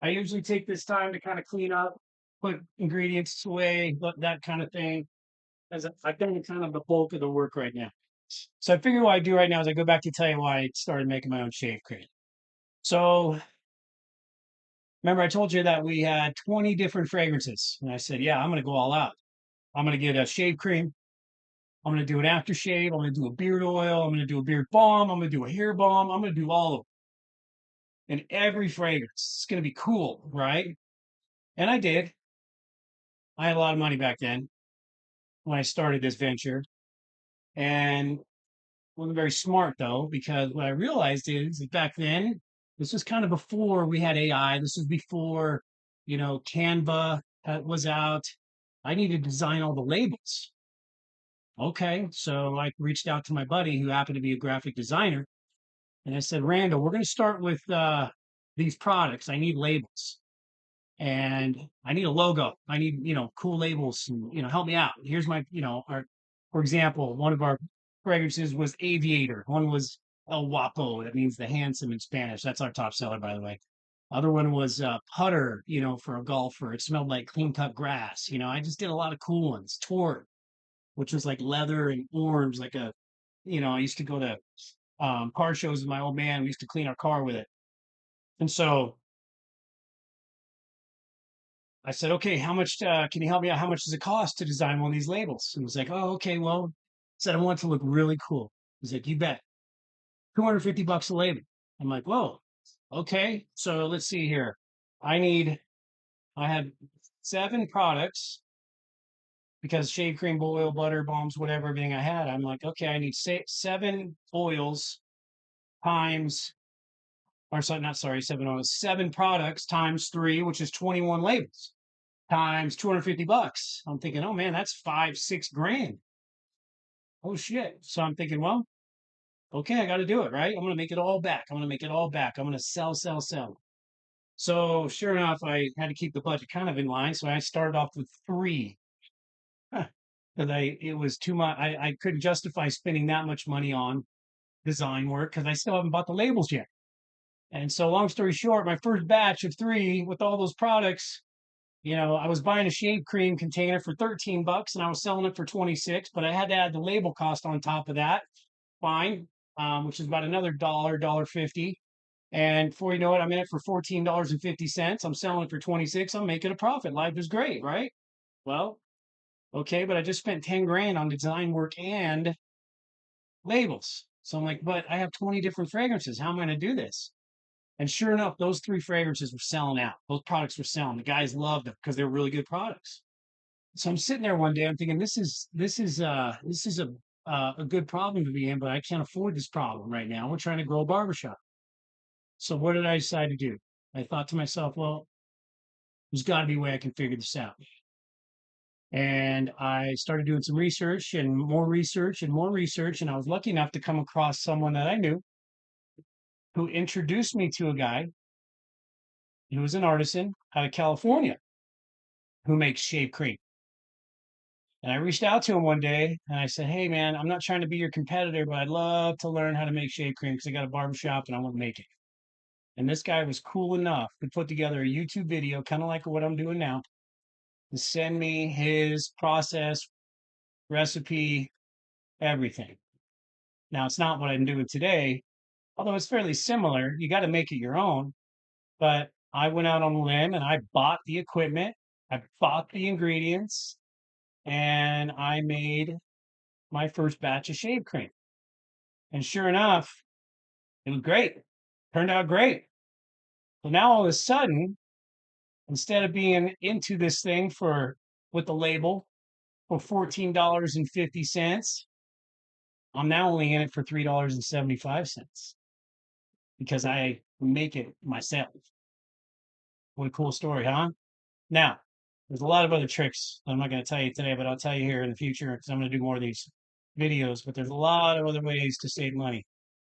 I usually take this time to kind of clean up, put ingredients away, that kind of thing. As I've done kind of the bulk of the work right now. So I figure what I do right now is I go back to tell you why I started making my own shave cream. So remember I told you that we had 20 different fragrances. And I said, yeah, I'm going to go all out. I'm going to get a shave cream. I'm going to do an aftershave. I'm going to do a beard oil. I'm going to do a beard balm. I'm going to do a hair balm. I'm going to do all of them. And every fragrance. It's going to be cool, right? And I did. I had a lot of money back then when I started this venture. And wasn't very smart though, because what I realized is that back then, this was kind of before we had AI. This was before, Canva was out. I needed to design all the labels. Okay, so I reached out to my buddy who happened to be a graphic designer, and I said, Randall, we're going to start with these products. I need labels and I need a logo. I need, cool labels and, help me out. Here's my, for example, one of our fragrances was Aviator. One was El Guapo. That means the handsome in Spanish. That's our top seller, by the way. Other one was Putter, for a golfer. It smelled like clean cut grass. I just did a lot of cool ones. Tort, which was like leather and orange, like I used to go to car shows with my old man. We used to clean our car with it. And so I said, okay, how much can you help me out? How much does it cost to design one of these labels? And he was like, oh, okay, well, said I want it to look really cool. He's like, you bet, $250 a label. I'm like, whoa, okay. So let's see here. I need, I had 7 products because shave cream, oil, butter, balms, whatever, everything I had. I'm like, okay, I need 7 oils times, or sorry, not sorry, 7 oils, 7 products times 3, which is 21 labels times $250. I'm thinking, oh man, that's 5, 6 grand. Oh shit. So I'm thinking, well, okay, I got to do it, right? I'm going to make it all back. I'm going to make it all back. I'm going to sell, sell, sell. So sure enough, I had to keep the budget kind of in line. So I started off with 3 because it was too much. I couldn't justify spending that much money on design work because I still haven't bought the labels yet. And so long story short, my first batch of 3 with all those products, I was buying a shave cream container for $13 and I was selling it for 26, but I had to add the label cost on top of that. Fine. Which is about another dollar 50. And before you know it, I'm in it for $14.50. I'm selling it for 26. I'm making a profit. Life is great, right? Well, okay, but I just spent 10 grand on design work and labels. So I'm like, but I have 20 different fragrances. How am I going to do this? And sure enough, those 3 fragrances were selling out. Those products were selling. The guys loved them because they're really good products. So I'm sitting there one day, I'm thinking, this is a good problem to be in, but I can't afford this problem right now. We're trying to grow a barbershop. So what did I decide to do? I thought to myself, well, there's got to be a way I can figure this out. And I started doing some research and more research and more research. And I was lucky enough to come across someone that I knew who introduced me to a guy who was an artisan out of California who makes shave cream. And I reached out to him one day and I said, hey, man, I'm not trying to be your competitor, but I'd love to learn how to make shave cream because I got a barbershop and I want to make it. And this guy was cool enough to put together a YouTube video, kind of like what I'm doing now, to send me his process, recipe, everything. Now, it's not what I'm doing today, although it's fairly similar. You got to make it your own. But I went out on a limb and I bought the equipment, I bought the ingredients, and I made my first batch of shave cream. And sure enough, it was great. Turned out great. So now all of a sudden, instead of being into this thing for with the label for $14.50, I'm now only in it for $3.75 because I make it myself. What a cool story, huh? Now, there's a lot of other tricks that I'm not going to tell you today, but I'll tell you here in the future because I'm going to do more of these videos. But there's a lot of other ways to save money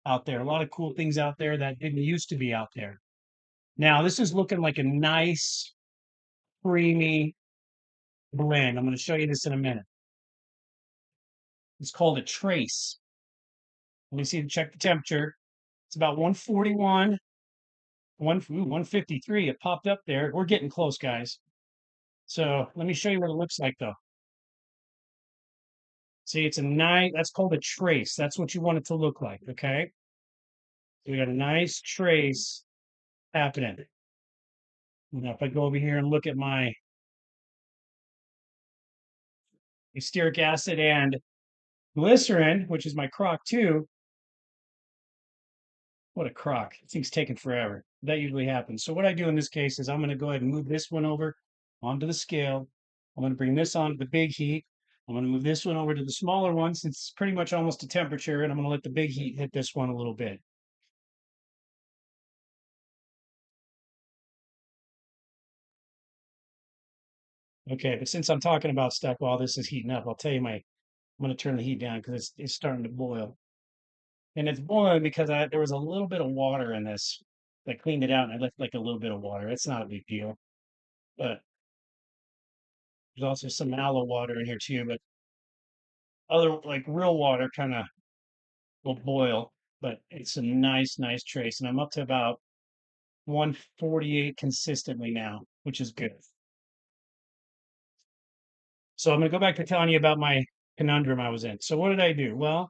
out there. A lot of cool things out there that didn't used to be out there. Now, this is looking like a nice, creamy blend. I'm going to show you this in a minute. It's called a trace. Let me see, check the temperature. It's about 141, 153. It popped up there. We're getting close, guys. So let me show you what it looks like, though. See, it's a nice, that's called a trace. That's what you want it to look like, okay? So we got a nice trace happening. Now, if I go over here and look at my stearic acid and glycerin, which is my crock too, what a crock. It thing's taking forever. That usually happens. So what I do in this case is I'm going to go ahead and move this one over onto the scale. I'm going to bring this onto the big heat. I'm going to move this one over to the smaller one since it's pretty much almost a temperature, and I'm going to let the big heat hit this one a little bit. Okay, but since I'm talking about stuff while this is heating up, I'll tell you I'm going to turn the heat down because it's starting to boil. And it's boiling because there was a little bit of water in this. I cleaned it out and I left like a little bit of water. It's not a big deal. But there's also some aloe water in here too. But other like real water kind of will boil. But it's a nice trace. And I'm up to about 148 consistently now, which is good. So I'm going to go back to telling you about my conundrum I was in. So what did I do? Well,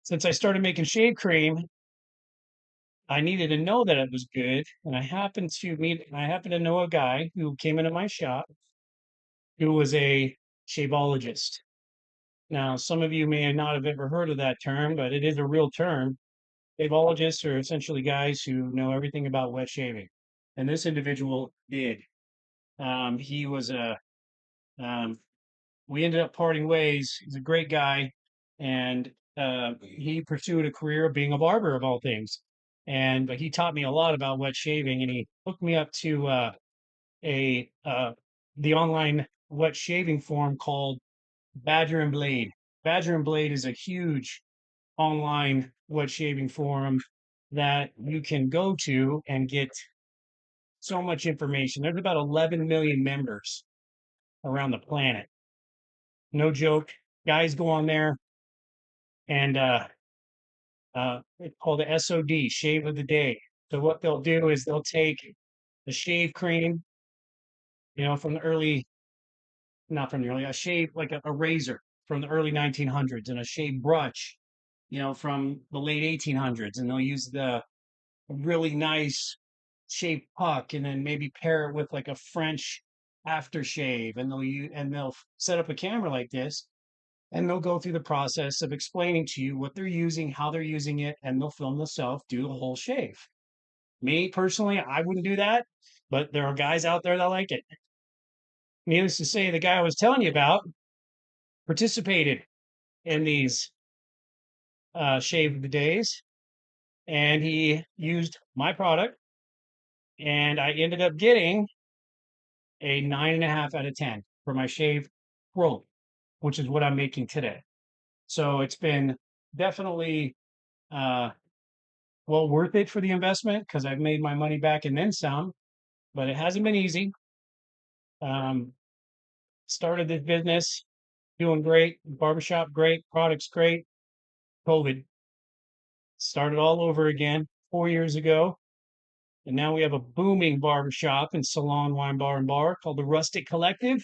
since I started making shave cream, I needed to know that it was good. And I happened to know a guy who came into my shop who was a shavologist. Now, some of you may not have ever heard of that term, but it is a real term. Shavologists are essentially guys who know everything about wet shaving. And this individual did. He was um, we ended up parting ways. He's a great guy. And he pursued a career of being a barber of all things. And but he taught me a lot about wet shaving, and he hooked me up to a the online wet shaving forum called Badger and Blade. Badger and Blade is a huge online wet shaving forum that you can go to and get so much information. There's about 11 million members around the planet. No joke. Guys go on there and it's called the SOD, Shave of the Day. So what they'll do is they'll take the shave cream, from the early, not from the early, a shave like a razor from the early 1900s and a shave brush, from the late 1800s, and they'll use the really nice shaved puck and then maybe pair it with like a French aftershave, and they'll set up a camera like this, and they'll go through the process of explaining to you what they're using, how they're using it, and they'll film themselves do the whole shave. Me personally, I wouldn't do that, but there are guys out there that like it. Needless to say, the guy I was telling you about participated in these shave of the days, and he used my product, and I ended up getting a 9.5 out of 10 for my shave roll, which is what I'm making today. So it's been definitely uh, well worth it for the investment because I've made my money back and then some, but it hasn't been easy. Um, Started this business doing great, barbershop great, products great. COVID started all over again 4 years ago. And now we have a booming barbershop and salon, wine bar, and bar called the Rustik Collective.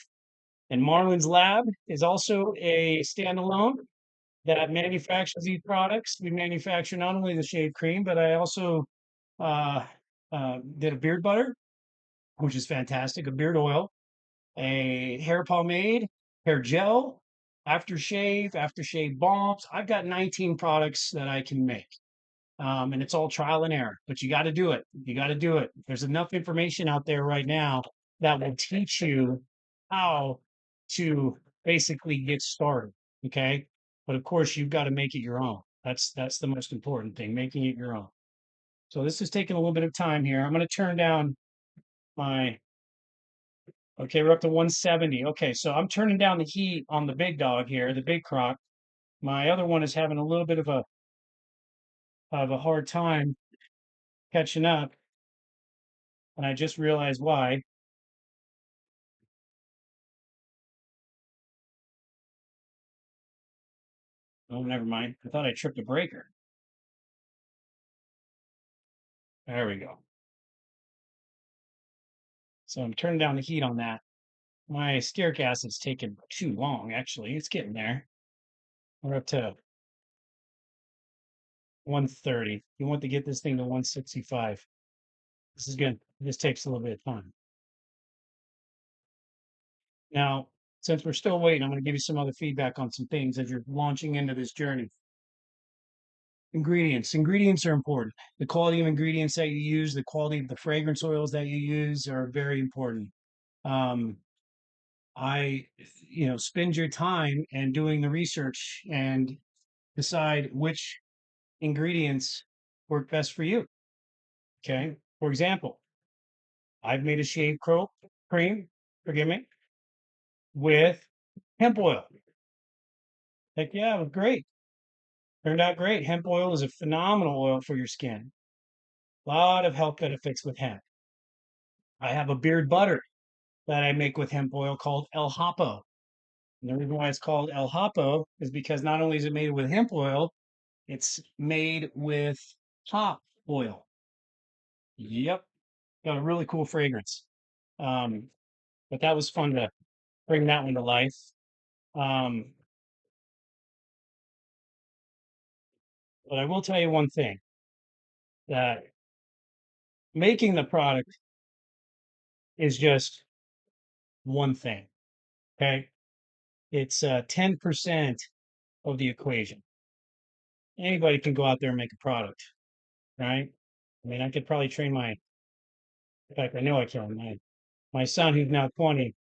And Marlin's Lab is also a standalone that manufactures these products. We manufacture not only the shave cream, but I also uh, did a beard butter, which is fantastic, a beard oil, a hair pomade, hair gel, aftershave balms. I've got 19 products that I can make. And it's all trial and error, but you got to do it. You got to do it. There's enough information out there right now that will teach you how to basically get started. Okay. But of course, you've got to make it your own. That's the most important thing, making it your own. So this is taking a little bit of time here. I'm going to turn down my, okay, we're up to 170. Okay, so I'm turning down the heat on the big dog here, the big crock. My other one is having a little bit of a hard time catching up, and I just realized why. Oh, never mind. I thought I tripped a breaker. There we go. So I'm turning down the heat on that. My stearic acid's taken too long, actually. It's getting there. We're up to 130. You want to get this thing to 165. This is good. This takes a little bit of time. Now, since we're still waiting, I'm going to give you some other feedback on some things as you're launching into this journey. Ingredients. Ingredients are important. The quality of ingredients that you use, the quality of the fragrance oils that you use are very important. Um, I, spend your time and doing the research and decide which ingredients work best for you. Okay. For example, I've made a cream, forgive me, with hemp oil. Heck yeah, it was great. Turned out great. Hemp oil is a phenomenal oil for your skin. A lot of health benefits with hemp. I have a beard butter that I make with hemp oil called El Hapo. And the reason why it's called El Hapo is because not only is it made with hemp oil, it's made with hop oil. Yep, got a really cool fragrance. Um, but that was fun to bring that one to life. Um, but I will tell you one thing that making the product is just one thing. Okay. It's 10% of the equation. Anybody can go out there and make a product, right? I mean, I could probably train in fact, I know I can. My son, who's now 20,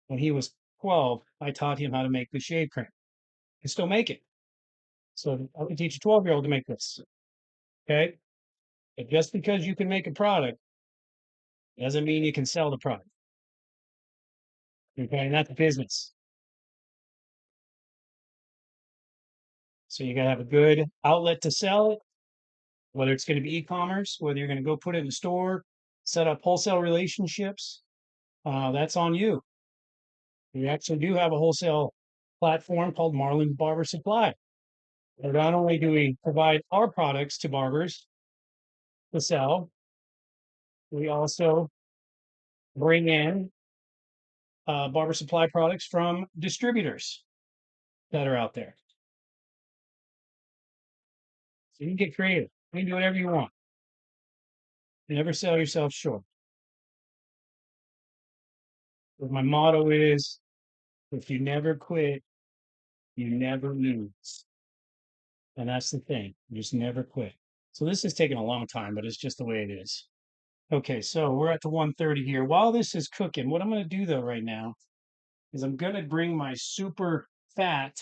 when he was 12, I taught him how to make the shave cream. I can still make it. So I can teach a 12-year-old to make this. Okay. But just because you can make a product doesn't mean you can sell the product. Okay. And that's business. So you got to have a good outlet to sell it, whether it's going to be e-commerce, whether you're going to go put it in the store, set up wholesale relationships. That's on you. We actually do have a wholesale platform called Marlin Barber Supply. And not only do we provide our products to barbers to sell, we also bring in barber supply products from distributors that are out there. So you can get creative. You can do whatever you want. Never sell yourself short. But my motto is if you never quit, you never lose. And that's the thing. You just never quit. So this has taken a long time, but it's just the way it is. Okay, so we're at the 130 here. While this is cooking, what I'm going to do though right now is I'm going to bring my super fat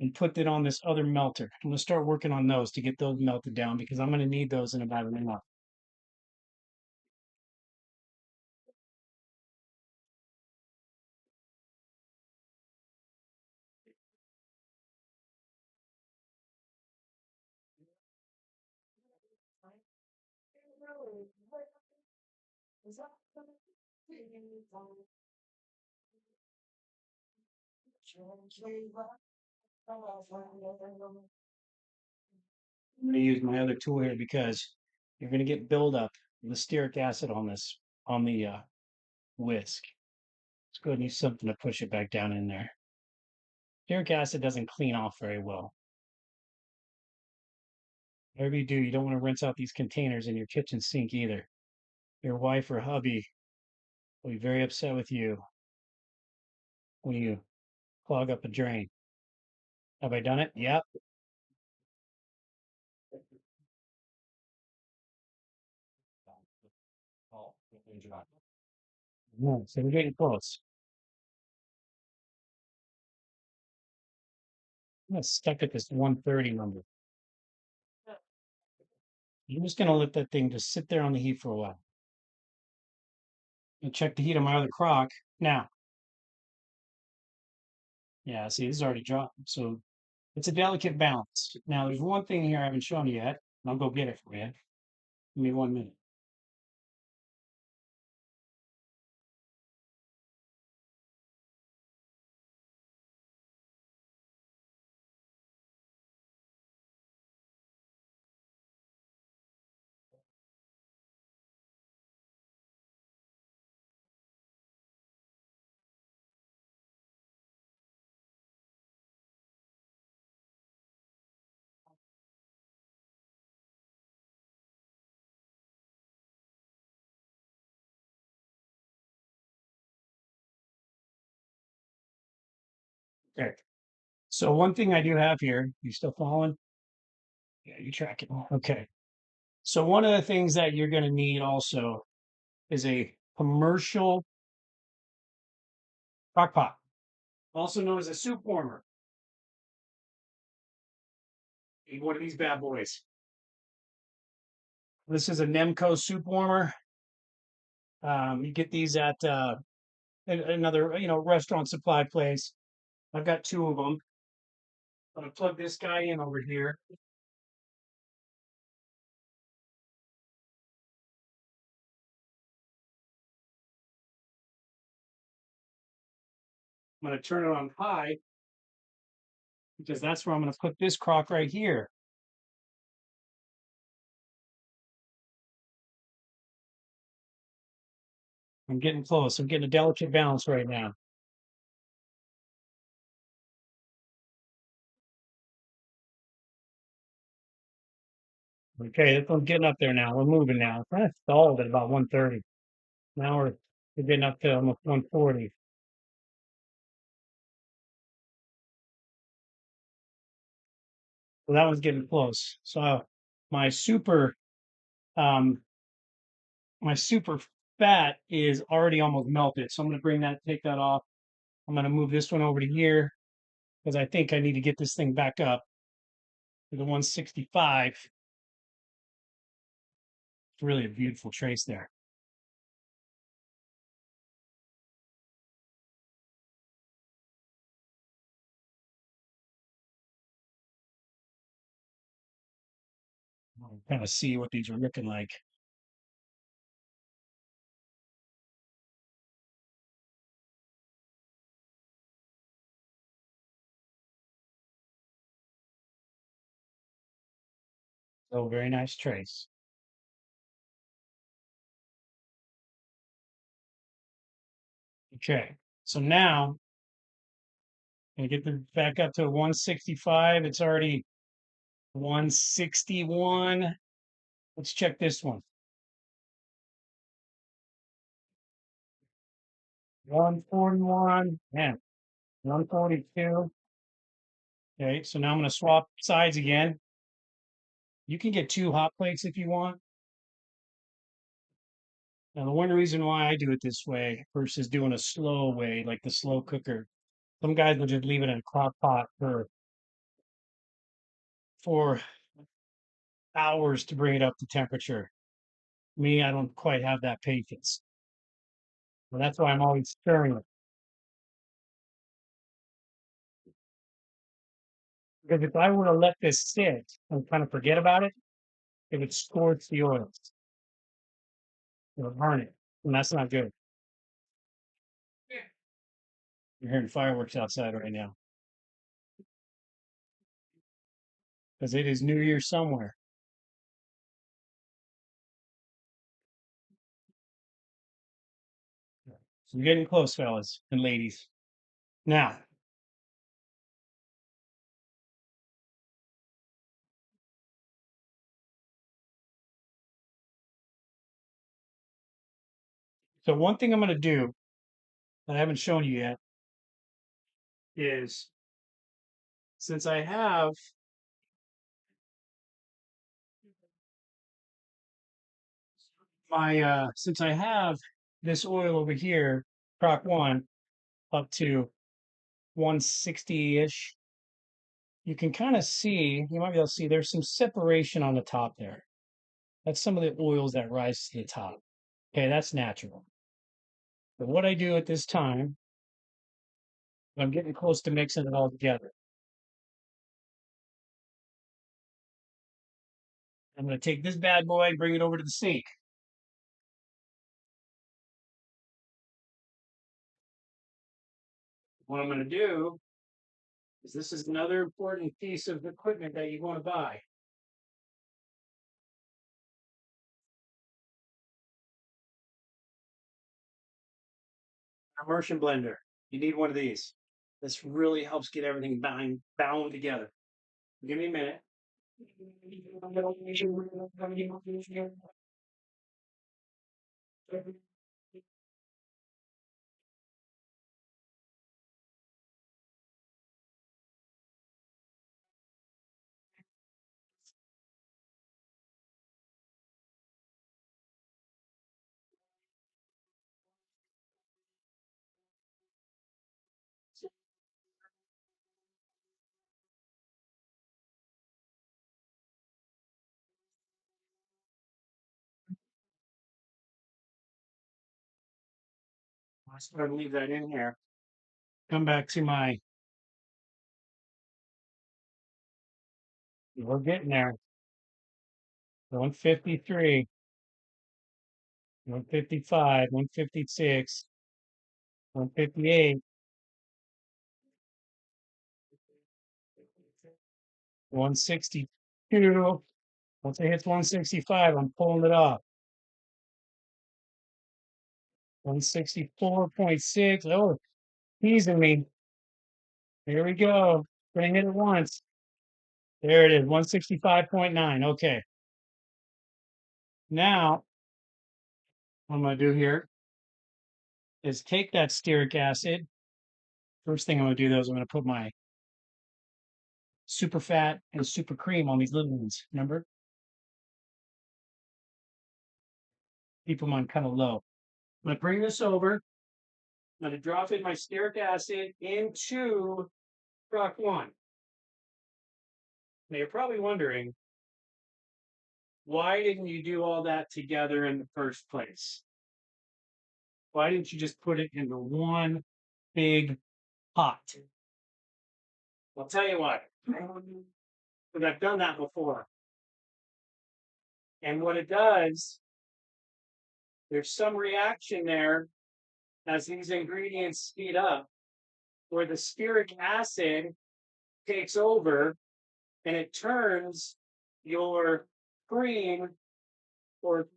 and put that on this other melter. I'm going to start working on those to get those melted down because I'm going to need those in about an hour. I'm going to use my other tool here because you're going to get buildup of the stearic acid on this, on the whisk. Let's go ahead and use something to push it back down in there. Stearic acid doesn't clean off very well. Whatever you do, you don't want to rinse out these containers in your kitchen sink either. Your wife or hubby will be very upset with you when you clog up a drain. Have I done it? Yep. No, so we're getting close. I'm gonna stuck at this 130 number. I'm just gonna let that thing just sit there on the heat for a while. And check the heat on my other crock. Now, yeah, see, this is already dropped. So it's a delicate balance. Now, there's one thing here I haven't shown you yet, and I'll go get it for you. Give me 1 minute. Okay. So one thing I do have here, you still following? Yeah, you track it. Okay. So one of the things that you're going to need also is a commercial crock pot, also known as a soup warmer. You need one of these bad boys. This is a Nemco soup warmer. You get these at another, restaurant supply place. I've got two of them. I'm gonna plug this guy in over here. I'm gonna turn it on high because that's where I'm gonna put this crock right here. I'm getting close. I'm getting a delicate balance right now. Okay, this one's getting up there now. We're moving now. It's kind of stalled at about 130. Now we're getting up to almost 140. So that one's getting close. So my super um my super fat is already almost melted. So I'm gonna take that off. I'm gonna move this one over to here because I think I need to get this thing back up to the 165. It's really a beautiful trace there. Kind of see what these are looking like. So very nice trace. Okay, so now I get the back up to 165. It's already 161. Let's check this one. 141. Man, 142. Okay, so now I'm going to swap sides again. You can get two hot plates if you want. Now, the one reason why I do it this way versus doing a slow way, like the slow cooker, some guys will just leave it in a crock pot for hours to bring it up to temperature. Me, I don't quite have that patience. Well, that's why I'm always stirring it. Because if I were to let this sit and kind of forget about it, it would scorch the oils. It would burn it. And that's not good. You're hearing fireworks outside right now because it is New Year somewhere. So we're getting close, fellas and ladies. Now, so one thing I'm going to do that I haven't shown you yet is since I have since I have this oil over here, Crock One, up to 160-ish, you can kind of see, you might be able to see there's some separation on the top there. That's some of the oils that rise to the top. Okay, that's natural. But what I do at this time, I'm getting close to mixing it all together. I'm going to take this bad boy and bring it over to the sink. What I'm going to do is this is another important piece of equipment that you want to buy. Immersion blender. You need one of these. This really helps get everything bound together. Give me a minute. just going to leave that in here. Come back to my, we're getting there. 153, 155, 156, 158, 162. Once it hits 165, I'm pulling it off. 164.6. Oh, teasing me. Here we go. Gonna hit it once. There it is. 165.9. Okay. Now, what I'm gonna do here is take that stearic acid. First thing I'm gonna do though is I'm gonna put my super fat and super cream on these little ones. Remember? Keep them on kind of low. I'm gonna bring this over. I'm gonna drop in my stearic acid into rock one. Now you're probably wondering, why didn't you do all that together in the first place? Why didn't you just put it into one big pot? I'll tell you what, because I've done that before. And what it does, there's some reaction there as these ingredients speed up, where the stearic acid takes over and it turns your cream or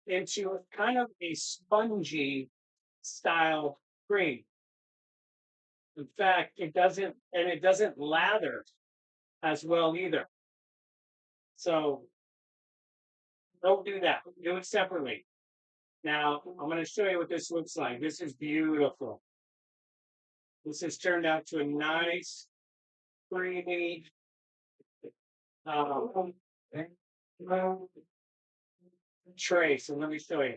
into kind of a spongy style cream. In fact, it doesn't lather as well either. So don't do that. Do it separately. Now, I'm going to show you what this looks like. This is beautiful. This has turned out to a nice, creamy um, tray. So let me show you.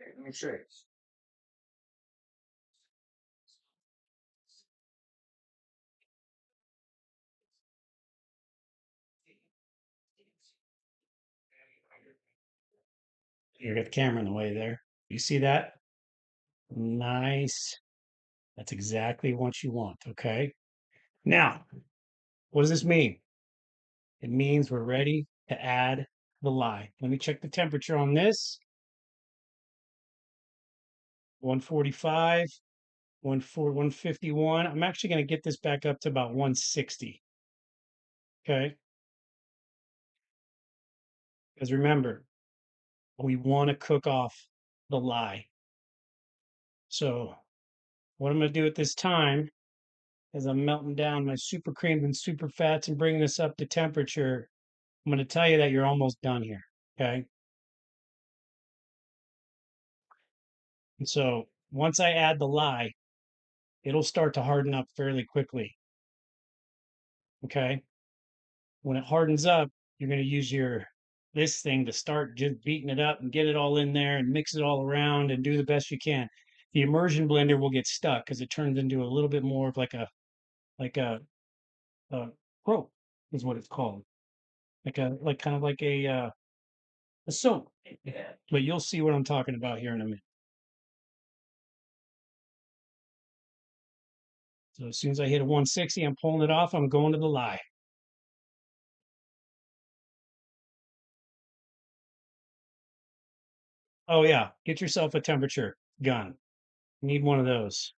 Okay, let me show you. You got the camera in the way there. You see that? Nice. That's exactly what you want. Okay. Now, what does this mean? It means we're ready to add the lye. Let me check the temperature on this. 145, 151. I'm actually going to get this back up to about 160. Okay. Because remember, we want to cook off the lye. So what I'm going to do at this time is I'm melting down my super creams and super fats and bringing this up to temperature. I'm going to tell you that you're almost done here. Okay. And so once I add the lye, it'll start to harden up fairly quickly. Okay. When it hardens up, you're going to use your this thing to start just beating it up and get it all in there and mix it all around and do the best you can. The immersion blender will get stuck because it turns into a little bit more of like a rope is what it's called, like kind of like a soap. But you'll see what I'm talking about here in a minute. So as soon as I hit a 160, I'm pulling it off. I'm going to the lye. Oh yeah, get yourself a temperature gun. You need one of those.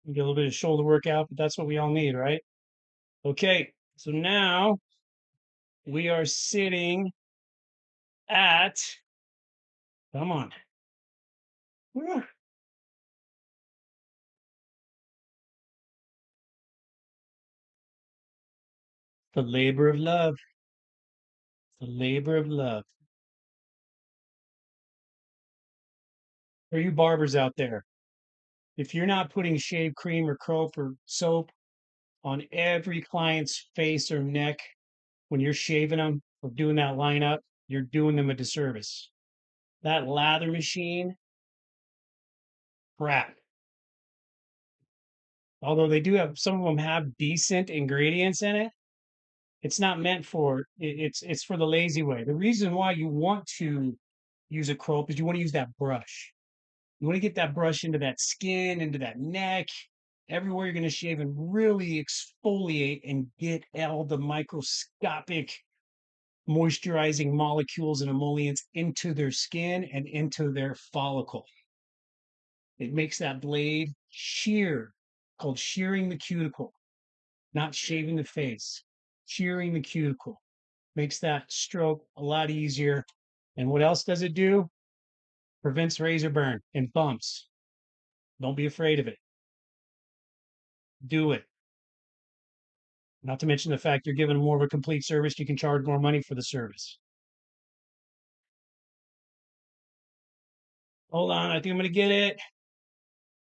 You get a little bit of shoulder workout, but that's what we all need, right? Okay, so now we are sitting at, come on. The labor of love. The labor of love. For you barbers out there, if you're not putting shave cream or soap or soap on every client's face or neck when you're shaving them or doing that lineup, you're doing them a disservice. That lather machine, crap. Although they do have some of them have decent ingredients in it, it's not meant for it's for the lazy way. The reason why you want to use a crope is you want to use that brush. You want to get that brush into that skin, into that neck, everywhere you're going to shave and really exfoliate and get all the microscopic moisturizing molecules and emollients into their skin and into their follicle. It makes that blade shear, called shearing the cuticle, not shaving the face. Shearing the cuticle makes that stroke a lot easier. And what else does it do? Prevents razor burn and bumps. Don't be afraid of it. Do it. Not to mention the fact you're giving more of a complete service, you can charge more money for the service. Hold on, I think I'm going to get it.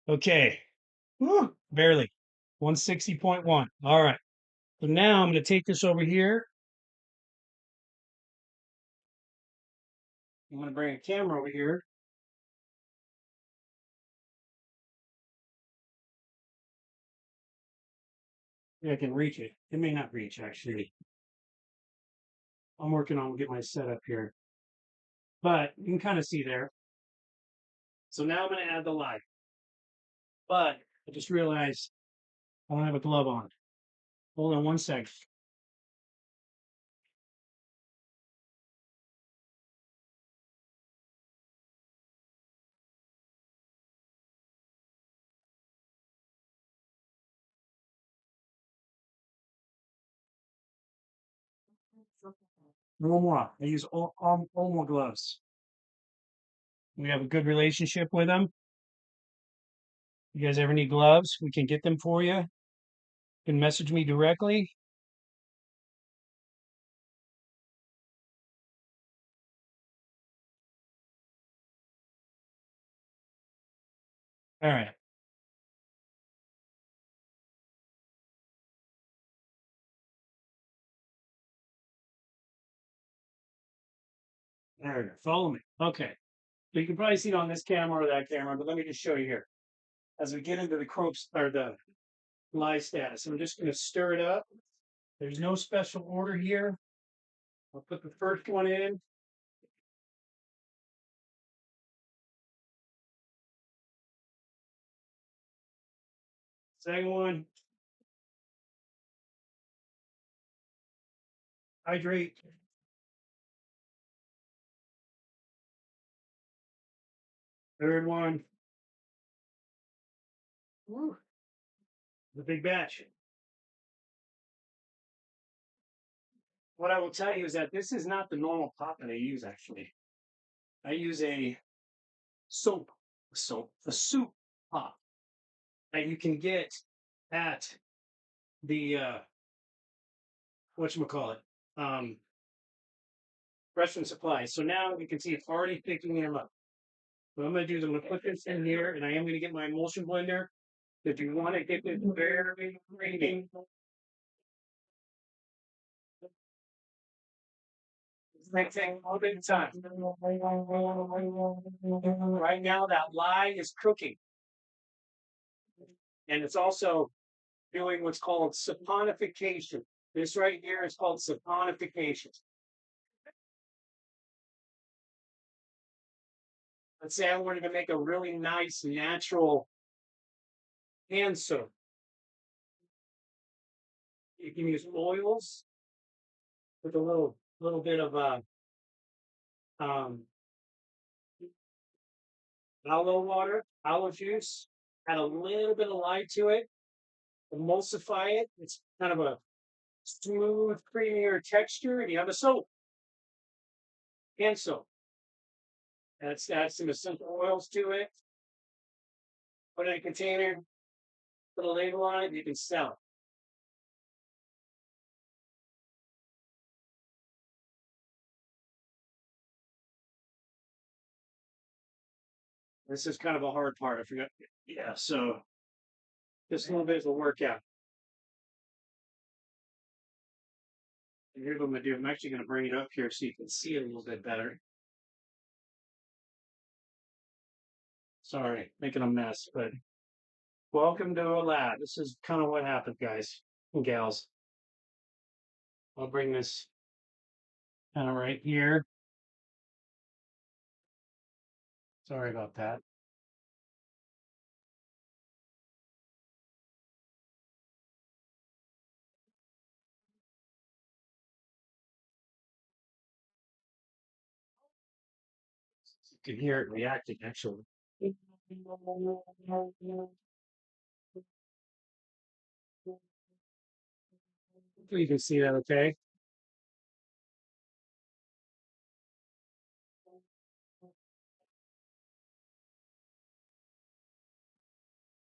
Okay. Whew, barely. 160.1. All right. So now I'm going to take this over here. I'm going to bring a camera over here. Yeah, I can reach it. It may not reach, actually. I'm working on getting my setup here. But you can kind of see there. So now I'm going to add the light. But I just realized I don't have a glove on. Hold on one sec. No more. I use all more gloves. We have a good relationship with them. You guys ever need gloves? We can get them for you. You can message me directly. All right. There you go. Follow me. Okay. So you can probably see it on this camera or that camera, but let me just show you here. As we get into the crops or the lye status, I'm just going to stir it up. There's no special order here. I'll put the first one in. Second one. Hydrate. Third one. Woo, the big batch. What I will tell you is that this is not the normal pot that I use, actually. I use a a soup pot that you can get at the whatchamacallit, restaurant supplies. So now you can see it's already thickening them up. What I'm going to do is I'm going to put this in here, and I am going to get my emulsion blender. If you want to get this very creamy, next thing, all the time. Right now, that lye is cooking, and it's also doing what's called saponification. This right here is called saponification. Let's say I wanted to make a really nice, natural hand soap. You can use oils with a little bit of um, aloe water, aloe juice, add a little bit of lye to it, emulsify it. It's kind of a smooth, creamier texture, and you have a soap, hand soap. Add some essential oils to it, put it in a container, put a label on it, and you can sell it. This is kind of a hard part. I forgot. Yeah, so just a little bit of a workout. And here's what I'm gonna do. I'm actually gonna bring it up here so you can see it a little bit better. Sorry, making a mess, but welcome to a lab. This is kind of what happened, guys and gals. I'll bring this kind of right here. Sorry about that. You can hear it reacting actually. You can see that okay.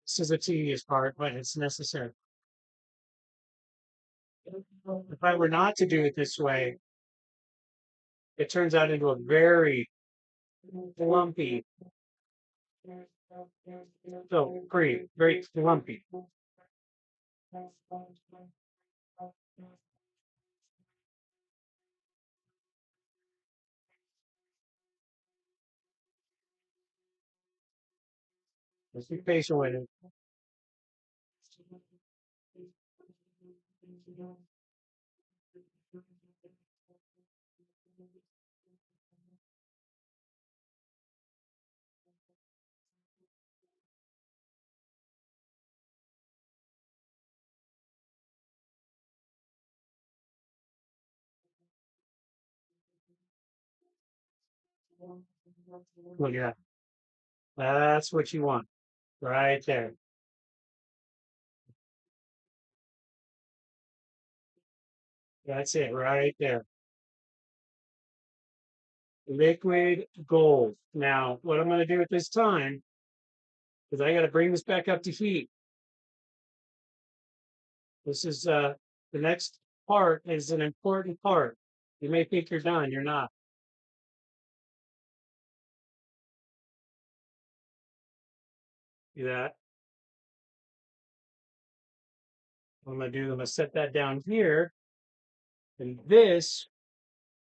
This is a tedious part, but it's necessary. If I were not to do it this way, it turns out into a very lumpy, so cream, very lumpy. Just be patient with it. Look at that. That's what you want right there. That's it right there. Liquid gold. Now, what I'm going to do at this time is I got to bring this back up to heat. This is the next part is an important part. You may think you're done, you're not. See that? What I'm going to do, I'm going to set that down here. And this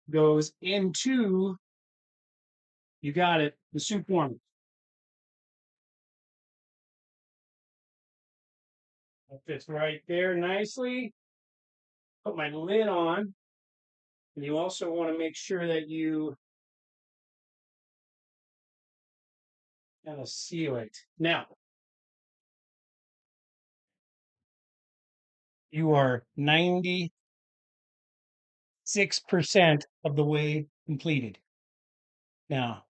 goes into, you got it, the soup warmer. That fits right there nicely. Put my lid on. And you also want to make sure that you kind of seal it. Now, you are 96% of the way completed. Now,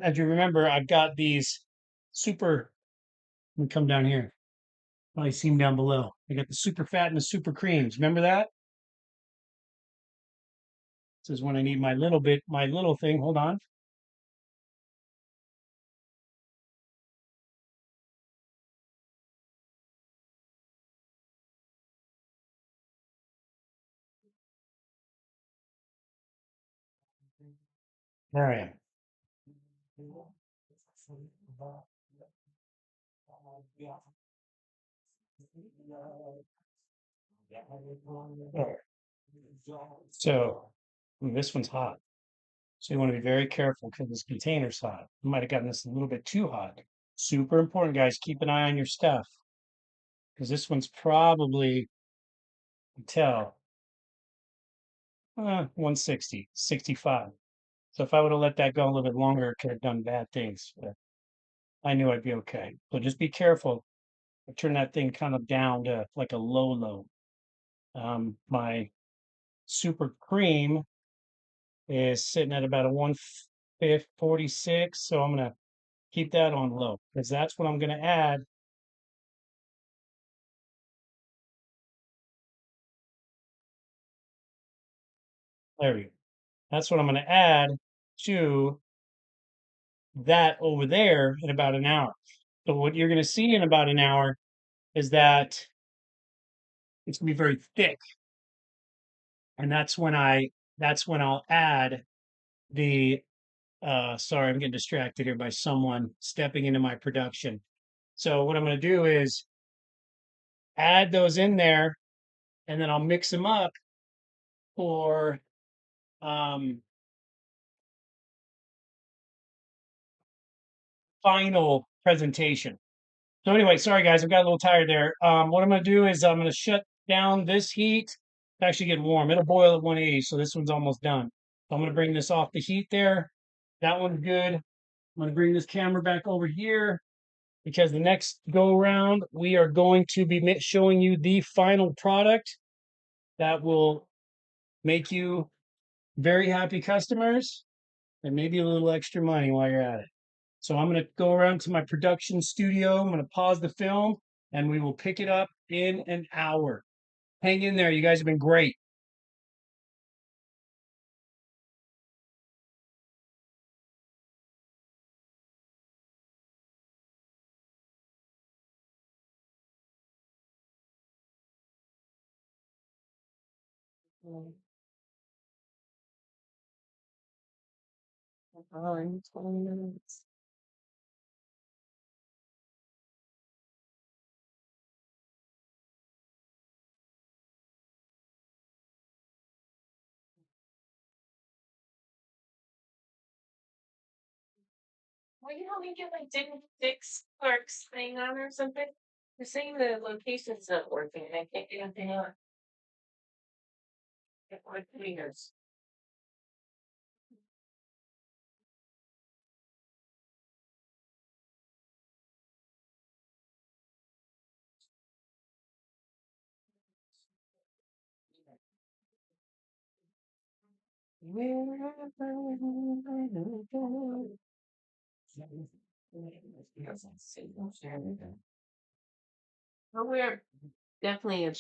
as you remember, I've got these super, let me come down here. Probably see them down below. I got the super fat and the super creams. Remember that? This is when I need my little bit, my little thing. Hold on. There I am. There. So this one's hot. So you want to be very careful because this container's hot. You might have gotten this a little bit too hot. Super important, guys. Keep an eye on your stuff because this one's probably, tell, 160, 65. So if I would have let that go a little bit longer, it could have done bad things. But I knew I'd be okay. So just be careful. I turn that thing kind of down to like a low. My super cream is sitting at about a 146. So I'm going to keep that on low because that's what I'm going to add. There we go. That's what I'm going to add to that over there in about an hour. So what you're going to see in about an hour is that it's going to be very thick. And that's when I'll add the Sorry, I'm getting distracted here by someone stepping into my production. So what I'm going to do is add those in there, and then I'll mix them up for um, final presentation. So anyway, sorry guys, I got a little tired there. What I'm going to do is I'm going to shut down this heat. It's actually getting warm. It'll boil at 180, so this one's almost done. So I'm going to bring this off the heat there. That one's good. I'm going to bring this camera back over here because the next go around, we are going to be showing you the final product that will make you very happy customers and maybe a little extra money while you're at it. So I'm going to go around to my production studio. I'm going to pause the film and we will pick it up in an hour. Hang in there. You guys have been great. In 20 minutes. Well, you know, we get like didn't fix Clark's thing on or something. They're saying the location's not working. I can't get anything on. Get my fingers. Well, we're definitely a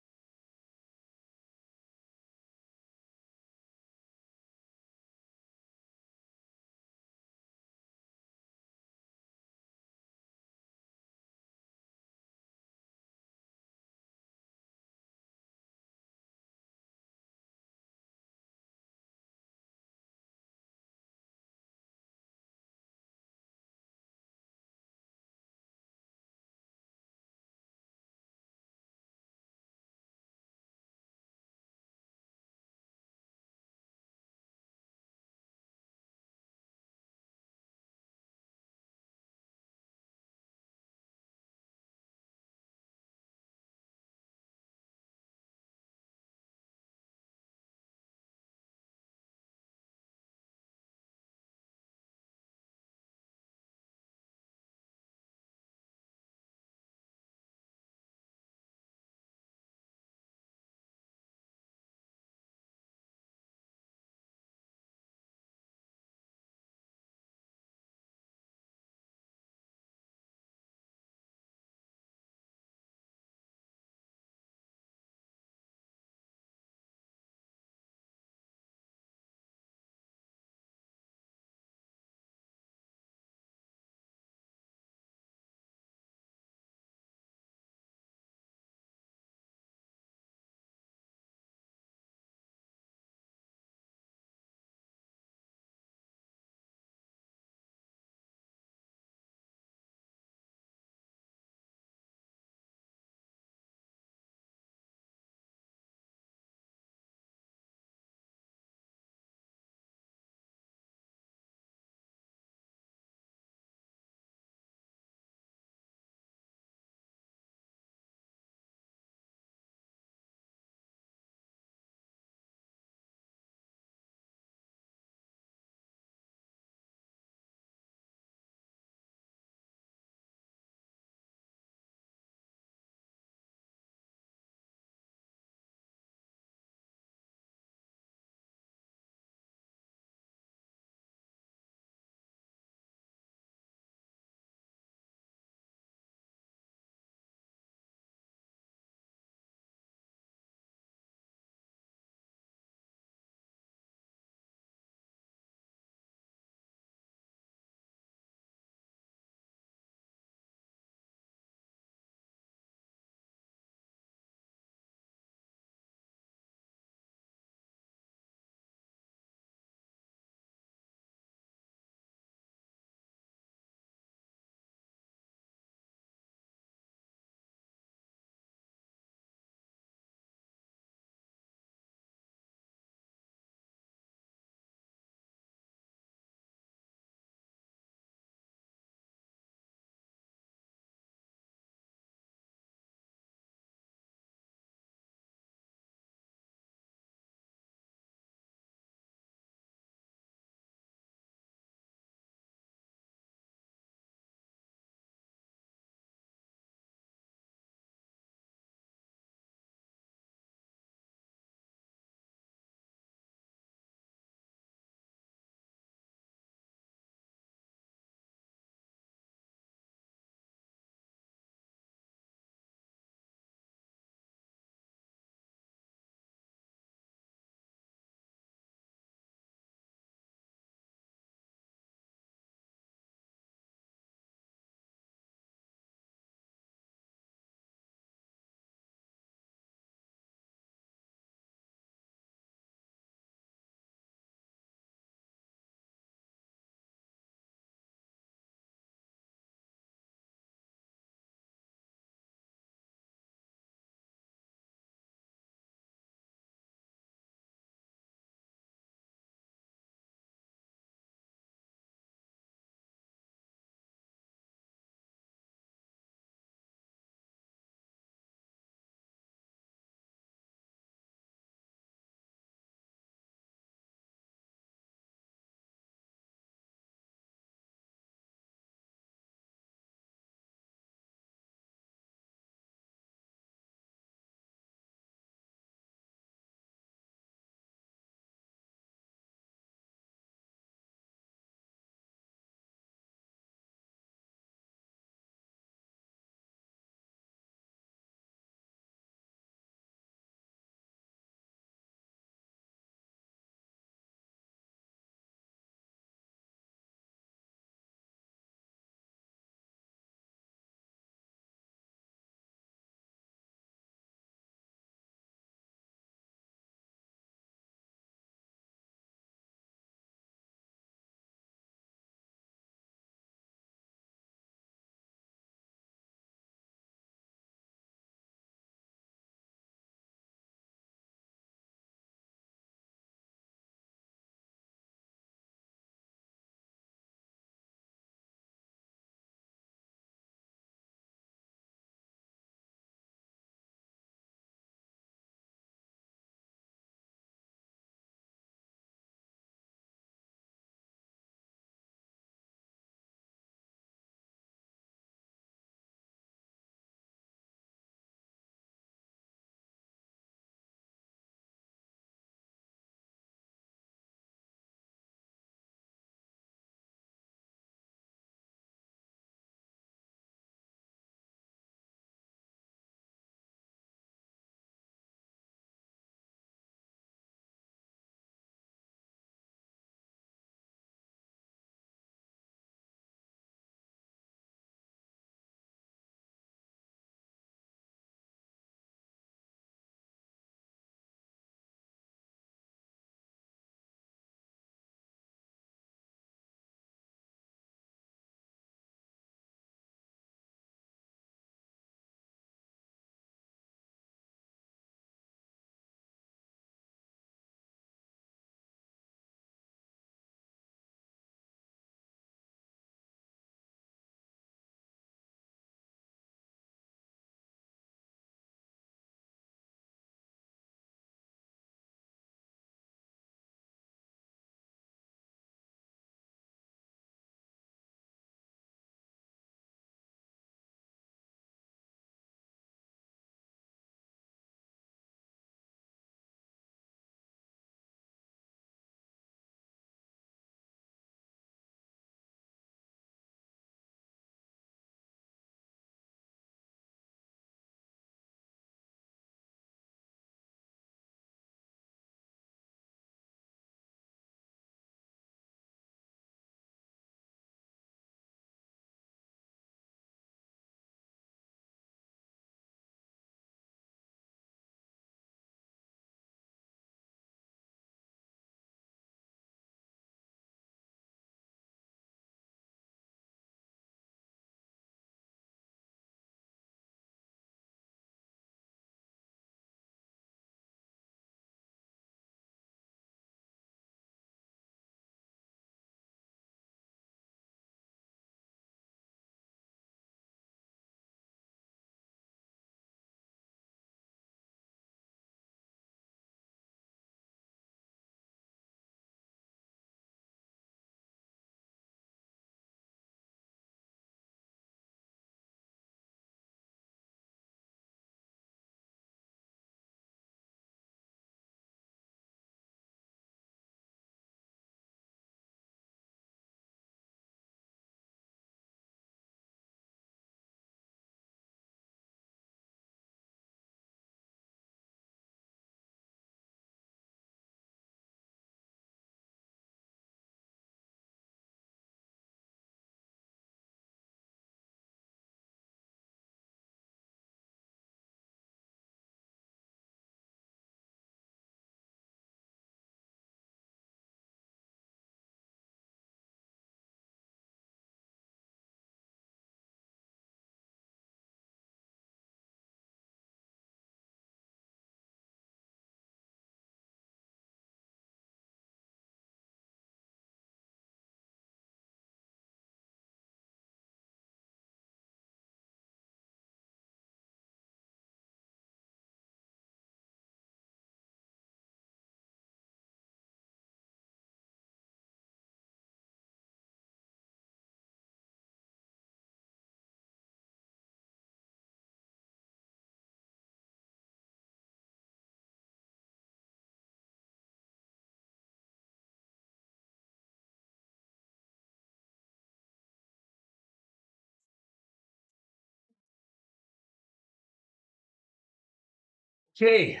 Okay,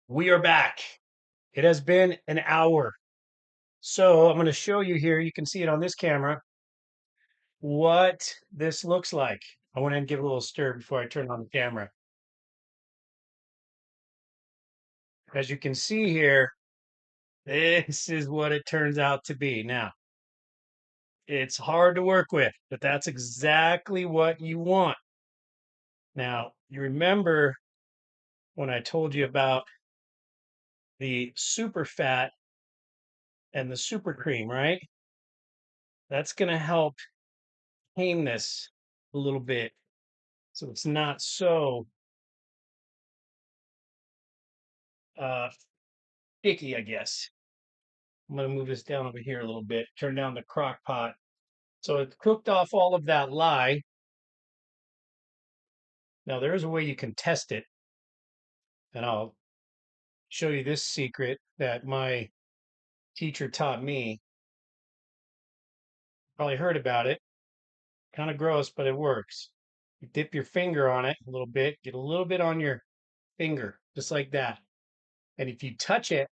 we are back. It has been an hour. So I'm going to show you here. You can see it on this camera what this looks like. I want to give it a little stir before I turn on the camera. As you can see here, this is what it turns out to be. Now, it's hard to work with, but that's exactly what you want. Now, you remember when I told you about the super fat and the super cream, right? That's going to help tame this a little bit so it's not so uh, sticky, I guess. I'm going to move this down over here a little bit, turn down the crock pot. So it's cooked off all of that lye. Now, there is a way you can test it, and I'll show you this secret that my teacher taught me. Probably heard about it. Kind of gross, but it works. You dip your finger on it a little bit, get a little bit on your finger, just like that. And if you touch it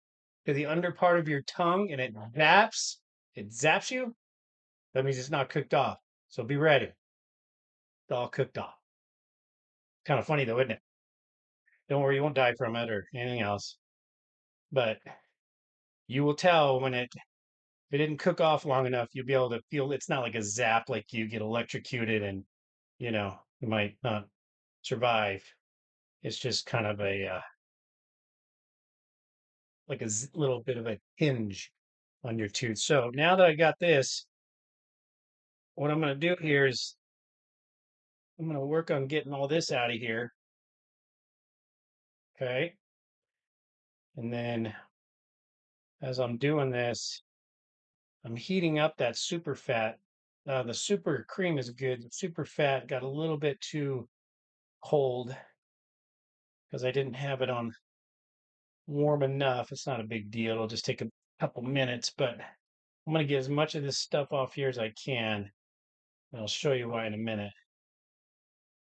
to the under part of your tongue and it zaps you, that means it's not cooked off. So be ready. It's all cooked off. Kind of funny though, isn't it? Don't worry, you won't die from it or anything else. But you will tell when if it didn't cook off long enough, you'll be able to feel it's not like a zap like you get electrocuted and you might not survive. It's just kind of a like a little bit of a hinge on your tooth. So now that I got this, what I'm going to do here is I'm going to work on getting all this out of here. Okay. And then as I'm doing this, I'm heating up that super fat. The super cream is good. The super fat got a little bit too cold because I didn't have it on warm enough. It's not a big deal. It'll just take a couple minutes, but I'm going to get as much of this stuff off here as I can. And I'll show you why in a minute.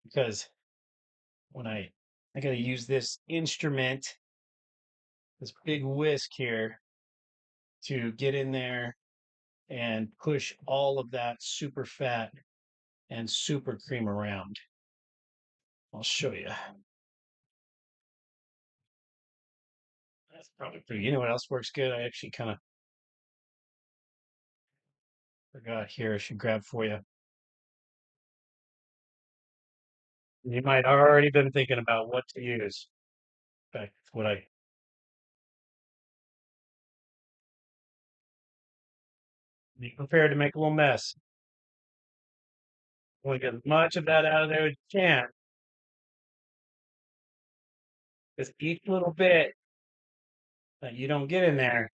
Because when I got to use this instrument, this big whisk here to get in there and push all of that super fat and super cream around. I'll show you. That's probably pretty. You know what else works good? I actually kind of forgot here. I should grab for you. You might already been thinking about what to use. In fact, what I be prepared to make a little mess. Want to get as much of that out of there as you can. Because each little bit that you don't get in there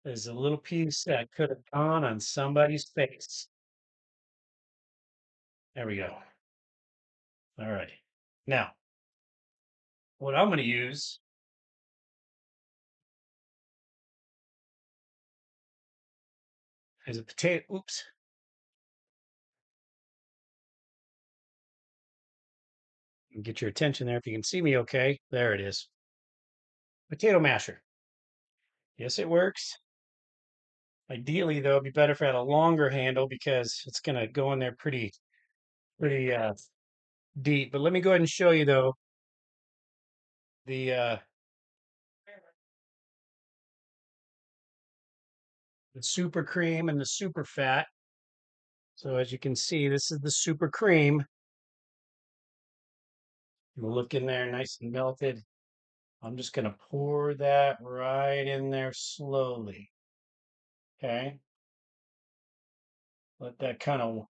is a little piece that could have gone on somebody's face. There we go. All right. Now, what I'm going to use is a potato. Oops. Get your attention there if you can see me okay. There it is. Potato masher. Yes, it works. Ideally, though, it'd be better if I had a longer handle because it's going to go in there pretty deep. But let me go ahead and show you, though, the the super cream and the super fat. So as you can see, this is the super cream. We'll look in there nice and melted. I'm just going to pour that right in there slowly. Okay. Let that kind of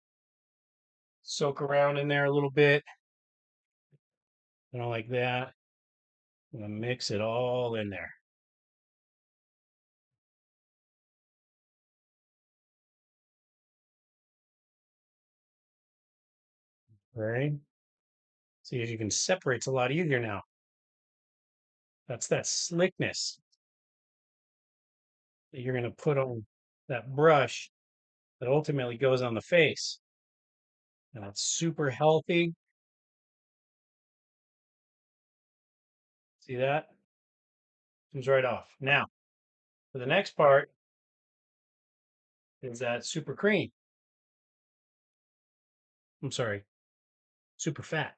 soak around in there a little bit. Like that. I'm going to mix it all in there. Right. See, as you can separate, it's a lot easier now. That's that slickness that you're going to put on that brush that ultimately goes on the face. And it's super healthy. See that? Comes right off. Now, for the next part is that super cream. I'm sorry, super fat.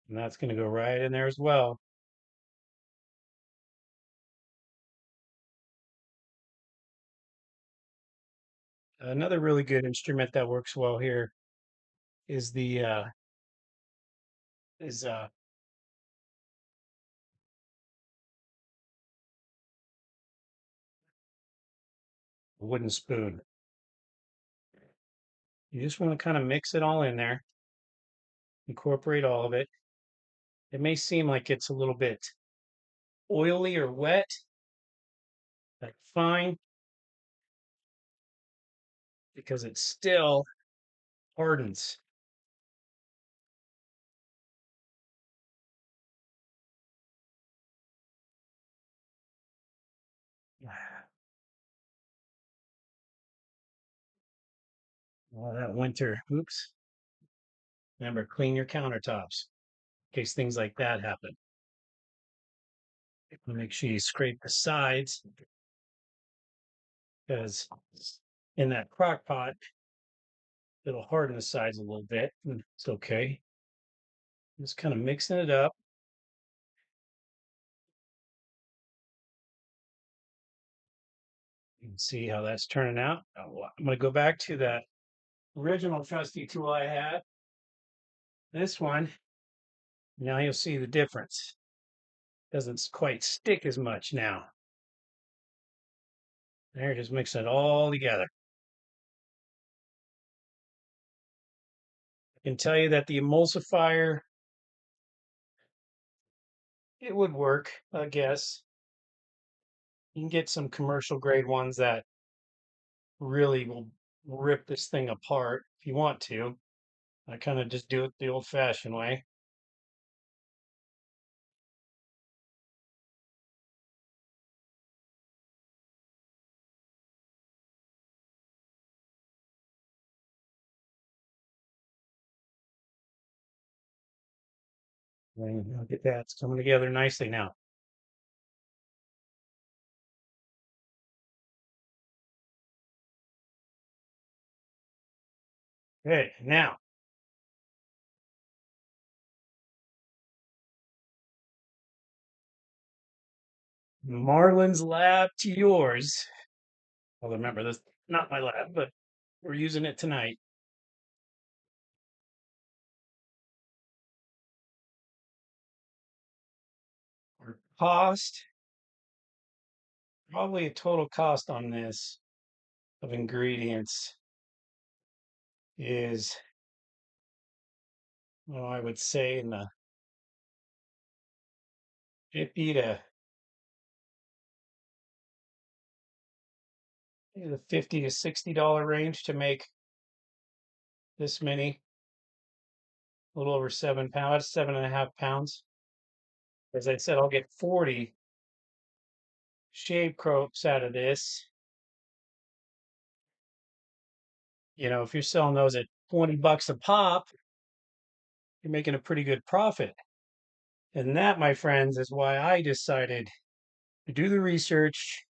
And that's going to go right in there as well. Another really good instrument that works well here is the is a wooden spoon. You just want to kind of mix it all in there, incorporate all of it. It may seem like it's a little bit oily or wet. That's fine because it still hardens. All that winter. Oops. Remember, clean your countertops in case things like that happen. Make sure you scrape the sides because in that crock pot, it'll harden the sides a little bit. It's okay. Just kind of mixing it up. You can see how that's turning out. I'm going to go back to that original trusty tool I had. This one, now you'll see the difference. Doesn't quite stick as much now. There, just mix it all together. I can tell you that the emulsifier, it would work, I guess. You can get some commercial grade ones that really will rip this thing apart if you want to. I kind of just do it the old fashioned way. And look at that, it's coming together nicely now. Okay, now Marlin's lab to yours. Well, remember, this is not my lab, but we're using it tonight. Our cost, probably a total cost on this of ingredients is, well, I would say in the 50 to the 50 to $60 range to make this many, a little over 7 pounds, 7.5 pounds. As I said, I'll get 40 shave crops out of this. You know, if you're selling those at 20 bucks a pop, you're making a pretty good profit. And that, my friends, is why I decided to do the research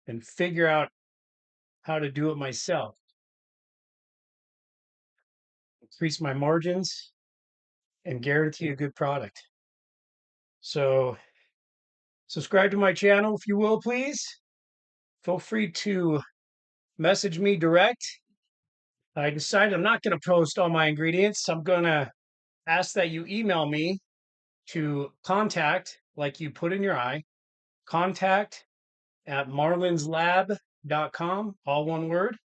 and figure out how to do it myself. Increase my margins and guarantee a good product. So subscribe to my channel if you will, please. Feel free to message me direct. I decided I'm not going to post all my ingredients. I'm going to ask that you email me to contact, like you put in your eye, contact at marlinslab.com, all one word.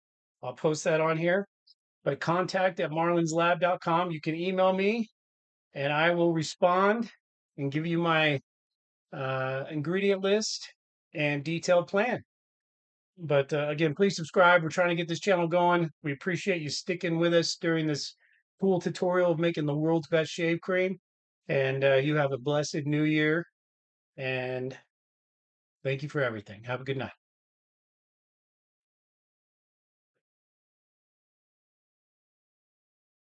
I'll post that on here. But contact at marlinslab.com. You can email me and I will respond and give you my ingredient list and detailed plan. But again, please subscribe. We're trying to get this channel going. We appreciate you sticking with us during this cool tutorial of making the world's best shave cream. And you have a blessed new year. And thank you for everything. Have a good night.